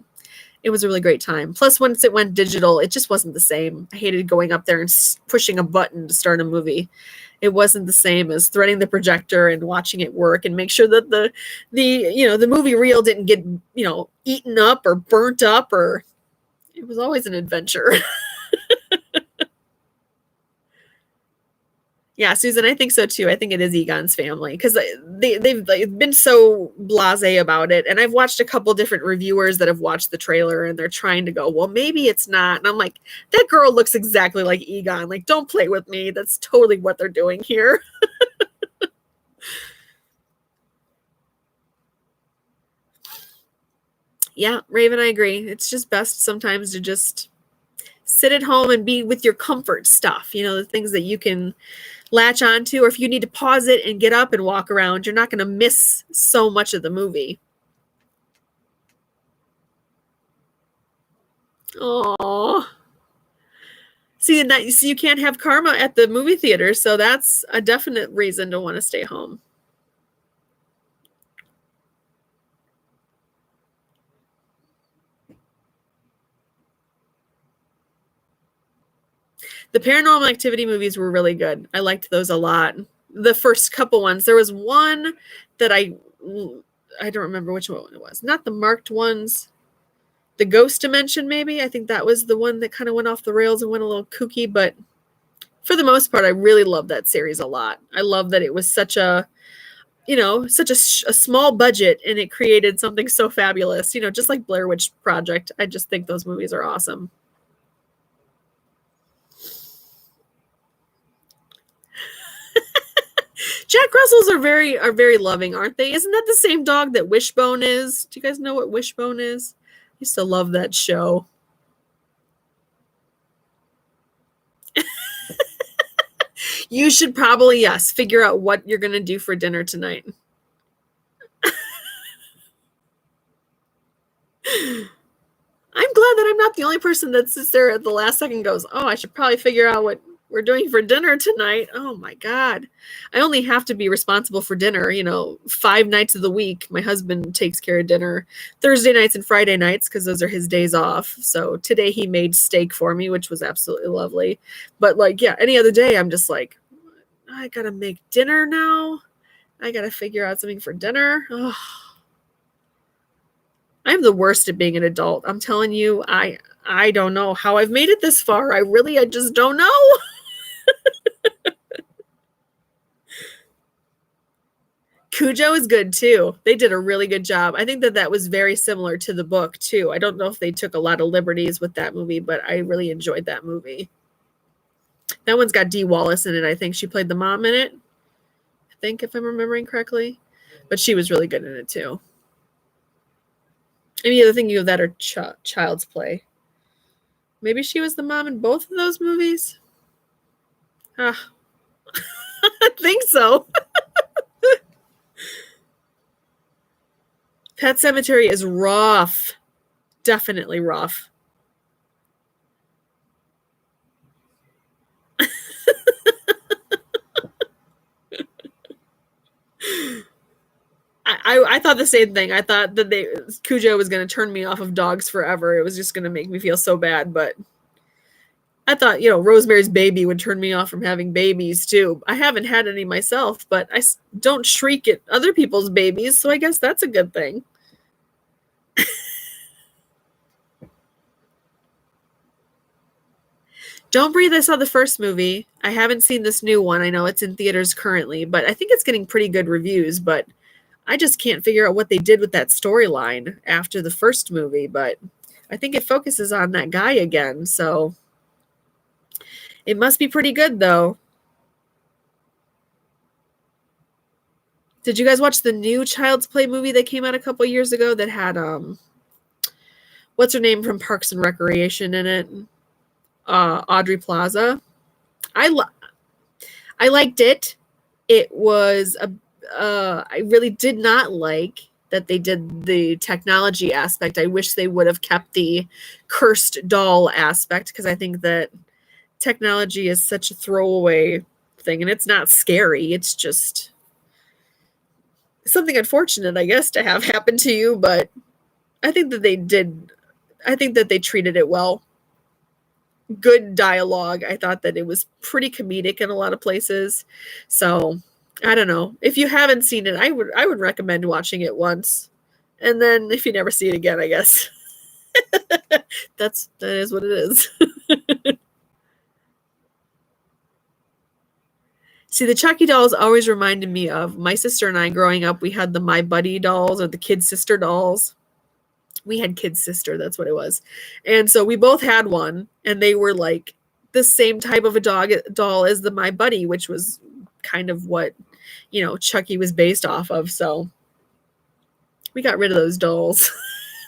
A: it was a really great time. Plus, once it went digital, it just wasn't the same. I hated going up there and pushing a button to start a movie. It wasn't the same as threading the projector and watching it work and make sure that the movie reel didn't get, eaten up or burnt up, or it was always an adventure. Yeah, Susan, I think so too. I think it is Egon's family because they've been so blasé about it. And I've watched a couple different reviewers that have watched the trailer and they're trying to go, well, maybe it's not. And I'm like, that girl looks exactly like Egon. Like, don't play with me. That's totally what they're doing here. Yeah, Raven, I agree. It's just best sometimes to just sit at home and be with your comfort stuff, the things that you can latch onto, or if you need to pause it and get up and walk around, you're not going to miss so much of the movie. Oh, see, you can't have karma at the movie theater, so that's a definite reason to want to stay home. The Paranormal Activity movies were really good. I liked those a lot. The first couple ones. There was one that I don't remember which one it was. Not the marked ones. The Ghost Dimension, maybe. I think that was the one that kind of went off the rails and went a little kooky. But for the most part, I really loved that series a lot. I love that it was such a small budget, and it created something so fabulous. Just like Blair Witch Project. I just think those movies are awesome. Jack Russells are very loving, aren't they? Isn't that the same dog that Wishbone is? Do you guys know what Wishbone is? I used to love that show. You should probably, yes, figure out what you're going to do for dinner tonight. I'm glad that I'm not the only person that sits there at the last second and goes, oh, I should probably figure out what we're doing for dinner tonight. Oh my God. I only have to be responsible for dinner, 5 nights of the week. My husband takes care of dinner Thursday nights and Friday nights because those are his days off. So today he made steak for me, which was absolutely lovely. But like, yeah, any other day, I'm just like, I got to make dinner now. I got to figure out something for dinner. Oh, I'm the worst at being an adult. I'm telling you, I don't know how I've made it this far. I just don't know. Cujo is good too. They did a really good job. I think that was very similar to the book too. I don't know if they took a lot of liberties with that movie, but I really enjoyed that movie. That one's got Dee Wallace in it. I think she played the mom in it. I think, if I'm remembering correctly, but she was really good in it too. Any other thing of that or Child's Play? Maybe she was the mom in both of those movies. I think so. Pet Sematary is rough. Definitely rough. I thought the same thing. I thought that Cujo was going to turn me off of dogs forever. It was just going to make me feel so bad. But I thought, Rosemary's Baby would turn me off from having babies too. I haven't had any myself, but I don't shriek at other people's babies. So I guess that's a good thing. Don't Breathe, I saw the first movie. I haven't seen this new one. I know it's in theaters currently, but I think it's getting pretty good reviews. But I just can't figure out what they did with that storyline after the first movie. But I think it focuses on that guy again. So it must be pretty good, though. Did you guys watch the new Child's Play movie that came out a couple years ago that had what's her name from Parks and Recreation in it? Audrey Plaza. I liked it. It was I really did not like that they did the technology aspect. I wish they would have kept the cursed doll aspect because I think that technology is such a throwaway thing and it's not scary. It's just something unfortunate, I guess, to have happen to you, but I think that they treated it well. Good dialogue. I thought that it was pretty comedic in a lot of places. So I don't know. If you haven't seen it, I would recommend watching it once. And then if you never see it again, I guess. that is what it is. See, the Chucky dolls always reminded me of my sister and I growing up. We had the My Buddy dolls or the Kid Sister dolls. We had Kid Sister, that's what it was. And so we both had one, and they were like the same type of a doll as the My Buddy, which was kind of what, Chucky was based off of. So we got rid of those dolls.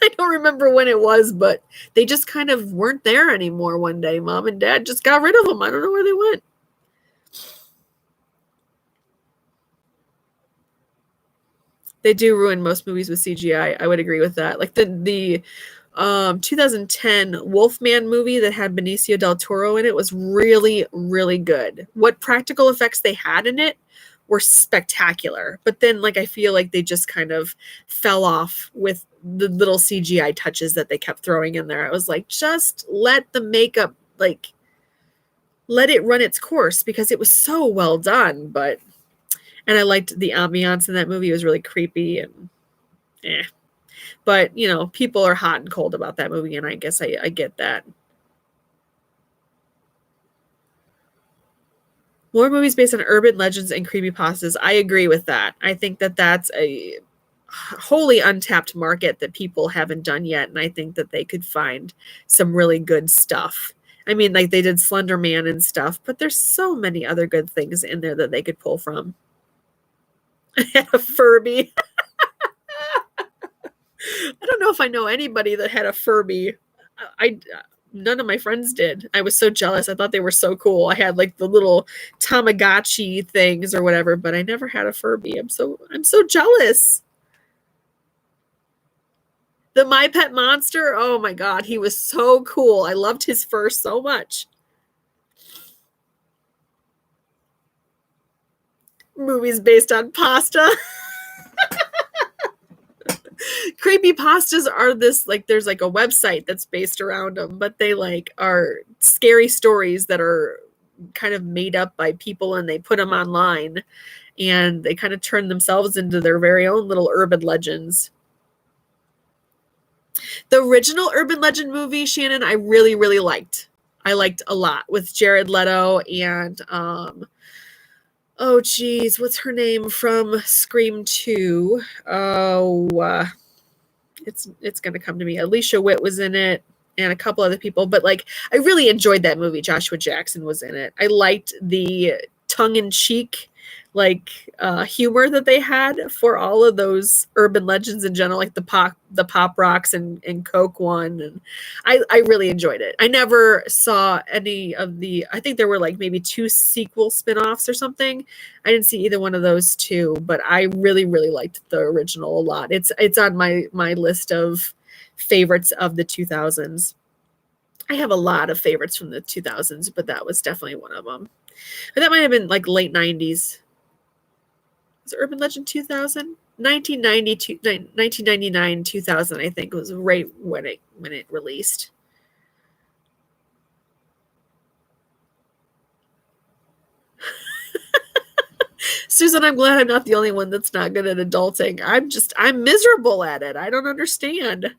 A: I don't remember when it was, but they just kind of weren't there anymore one day. Mom and Dad just got rid of them. I don't know where they went. They do ruin most movies with CGI. I would agree with that. Like the 2010 Wolfman movie that had Benicio del Toro in it was really, really good. What practical effects they had in it were spectacular. But then, I feel like they just kind of fell off with the little CGI touches that they kept throwing in there. I was like, just let the makeup, let it run its course because it was so well done. And I liked the ambiance in that movie. It was really creepy and But, people are hot and cold about that movie, and I guess I get that. More movies based on urban legends and creepypastas. I agree with that. I think that that's a wholly untapped market that people haven't done yet, and I think that they could find some really good stuff. I mean, they did Slender Man and stuff, but there's so many other good things in there that they could pull from. A Furby. I don't know if I know anybody that had a Furby. none of my friends did. I was so jealous. I thought they were so cool. I had like the little Tamagotchi things or whatever, but I never had a Furby. I'm so jealous. The My Pet Monster, oh my god, he was so cool. I loved his fur so much. Movies based on pasta. Creepy pastas are this, like, there's like a website that's based around them, but they like are scary stories that are kind of made up by people, and they put them online, and they kind of turn themselves into their very own little urban legends. The original urban legend movie, Shannon, I really, really liked. I liked a lot, with Jared Leto and oh geez, what's her name from Scream 2? Oh, it's gonna come to me. Alicia Witt was in it, and a couple other people, but like I really enjoyed that movie. Joshua Jackson was in it. I liked the tongue-in-cheek humor that they had for all of those urban legends in general, like the pop rocks and Coke one, and I really enjoyed it. I never saw any of the, I think there were like maybe 2 sequel spin-offs or something. I didn't see either one of those 2, but I really, really liked the original a lot. It's on my list of favorites of the 2000s. I have a lot of favorites from the 2000s, but that was definitely one of them. And that might have been like late 90s. Was Urban Legend 2000? 1992, 1999, 2000, I think, was right when it released. Susan, I'm glad I'm not the only one that's not good at adulting. I'm miserable at it. I don't understand.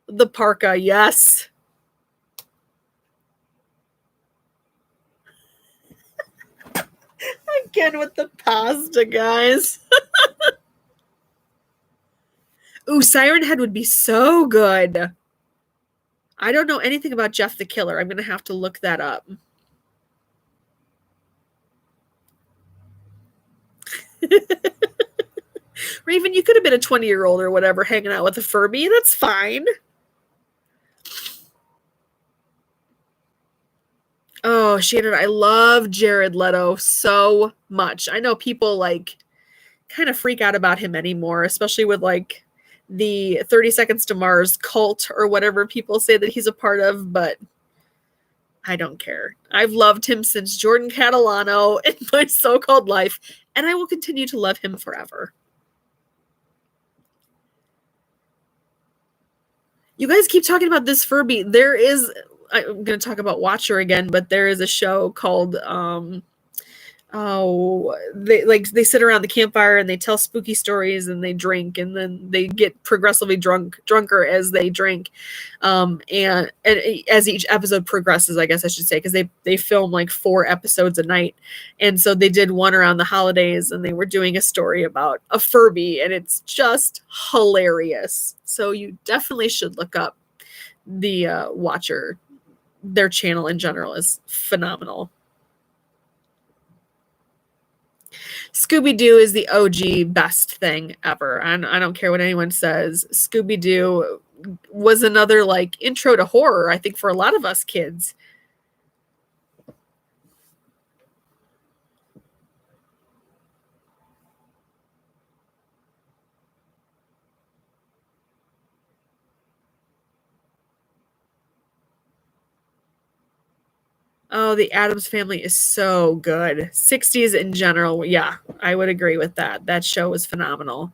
A: The parka, yes. Again with the pasta, guys. Ooh, Siren Head would be so good. I don't know anything about Jeff the Killer. I'm going to have to look that up. Raven, you could have been a 20-year-old or whatever hanging out with a Furby. That's fine. Oh, Shannon, I love Jared Leto so much. I know people like kind of freak out about him anymore, especially with like the 30 Seconds to Mars cult or whatever people say that he's a part of, but I don't care. I've loved him since Jordan Catalano in My So-Called Life, and I will continue to love him forever. You guys keep talking about this Furby. I'm going to talk about Watcher again, but there is a show called they sit around the campfire and they tell spooky stories and they drink, and then they get progressively drunker as they drink, and as each episode progresses, I guess I should say, because they film like 4 episodes a night, and so they did one around the holidays, and they were doing a story about a Furby, and it's just hilarious. So you definitely should look up the Watcher. Their channel in general is phenomenal. Scooby-Doo is the OG best thing ever. And I don't care what anyone says. Scooby-Doo was another like intro to horror, I think, for a lot of us kids. Oh, the Addams Family is so good. 60s in general, yeah, I would agree with that. That show was phenomenal.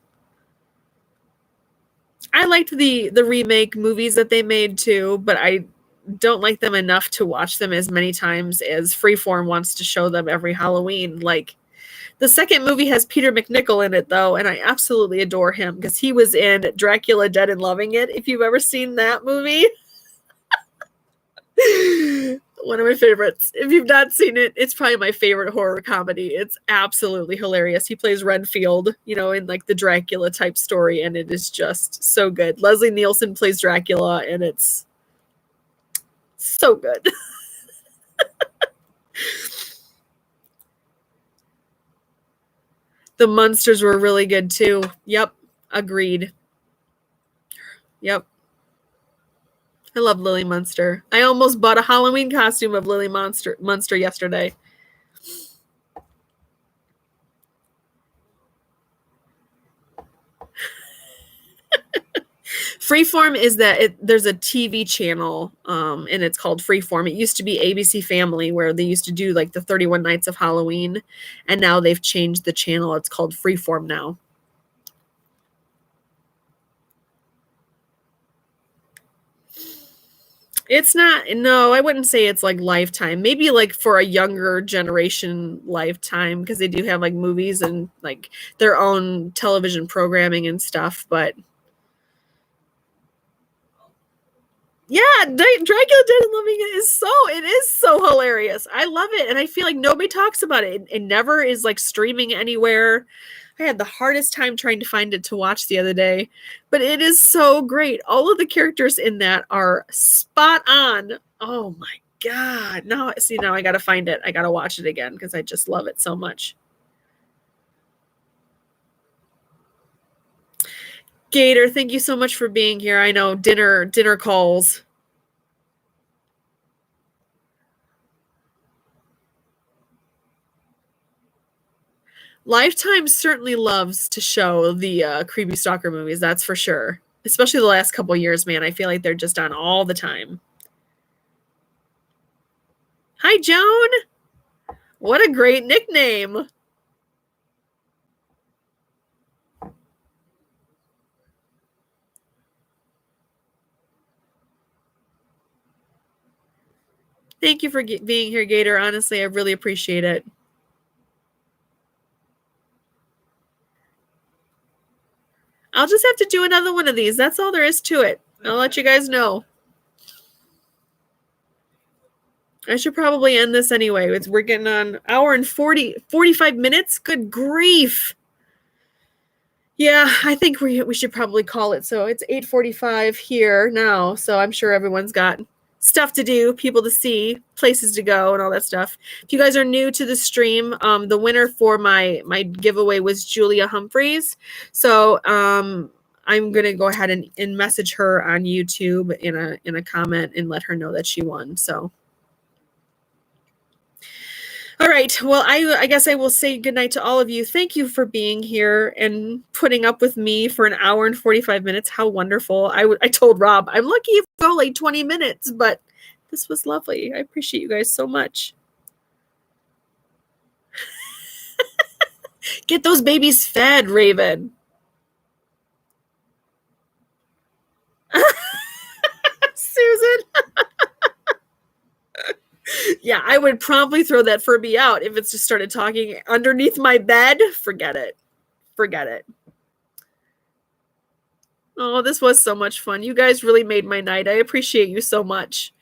A: I liked the remake movies that they made too, but I don't like them enough to watch them as many times as Freeform wants to show them every Halloween. Like, the second movie has Peter McNichol in it, though, and I absolutely adore him because he was in Dracula Dead and Loving It, if you've ever seen that movie. One of my favorites. If you've not seen it, it's probably my favorite horror comedy. It's absolutely hilarious. He plays Renfield, in like the Dracula type story, and it is just so good. Leslie Nielsen plays Dracula, and it's so good. The Munsters were really good too. Yep, agreed. Yep. I love Lily Munster. I almost bought a Halloween costume of Lily Munster yesterday. Freeform is that there's a TV channel, and it's called Freeform. It used to be ABC Family, where they used to do like the 31 Nights of Halloween, and now they've changed the channel. It's called Freeform now. It's not, no, I wouldn't say it's like Lifetime. Maybe like for a younger generation Lifetime, because they do have like movies and like their own television programming and stuff. But yeah, Dracula Dead and Loving It is so hilarious. I love it, and I feel like nobody talks about it. It never is like streaming anywhere. I had the hardest time trying to find it to watch the other day, but it is so great. All of the characters in that are spot on. Oh my god. Now I got to find it. I got to watch it again because I just love it so much. Gator, thank you so much for being here. I know dinner calls. Lifetime certainly loves to show the creepy stalker movies, that's for sure. Especially the last couple years, man. I feel like they're just on all the time. Hi, Joan. What a great nickname. Thank you for being here, Gator. Honestly, I really appreciate it. I'll just have to do another one of these. That's all there is to it. I'll let you guys know. I should probably end this anyway. We're getting on hour and 45 minutes. Good grief. Yeah, I think we should probably call it. So it's 8:45 here now. So I'm sure everyone's got stuff to do, people to see, places to go, and all that stuff. If you guys are new to the stream, the winner for my giveaway was Julia Humphreys. So I'm gonna go ahead and message her on YouTube in a comment and let her know that she won. So. All right. Well, I guess I will say goodnight to all of you. Thank you for being here and putting up with me for an hour and 45 minutes. How wonderful. I told Rob, I'm lucky if I go like 20 minutes, but this was lovely. I appreciate you guys so much. Get those babies fed, Raven. Susan. Yeah, I would probably throw that Furby out if it's just started talking underneath my bed. Forget it. Forget it. Oh, this was so much fun. You guys really made my night. I appreciate you so much.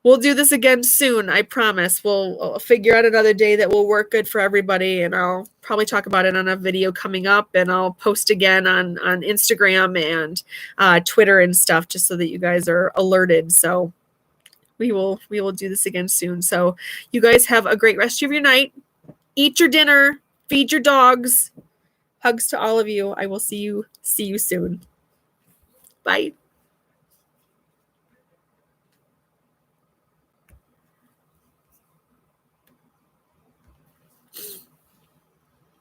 A: We'll do this again soon, I promise. We'll figure out another day that will work good for everybody, and I'll probably talk about it on a video coming up, and I'll post again on Instagram and Twitter and stuff, just so that you guys are alerted. So we will do this again soon. So you guys have a great rest of your night. Eat your dinner, feed your dogs. Hugs to all of you. I will see you soon. Bye.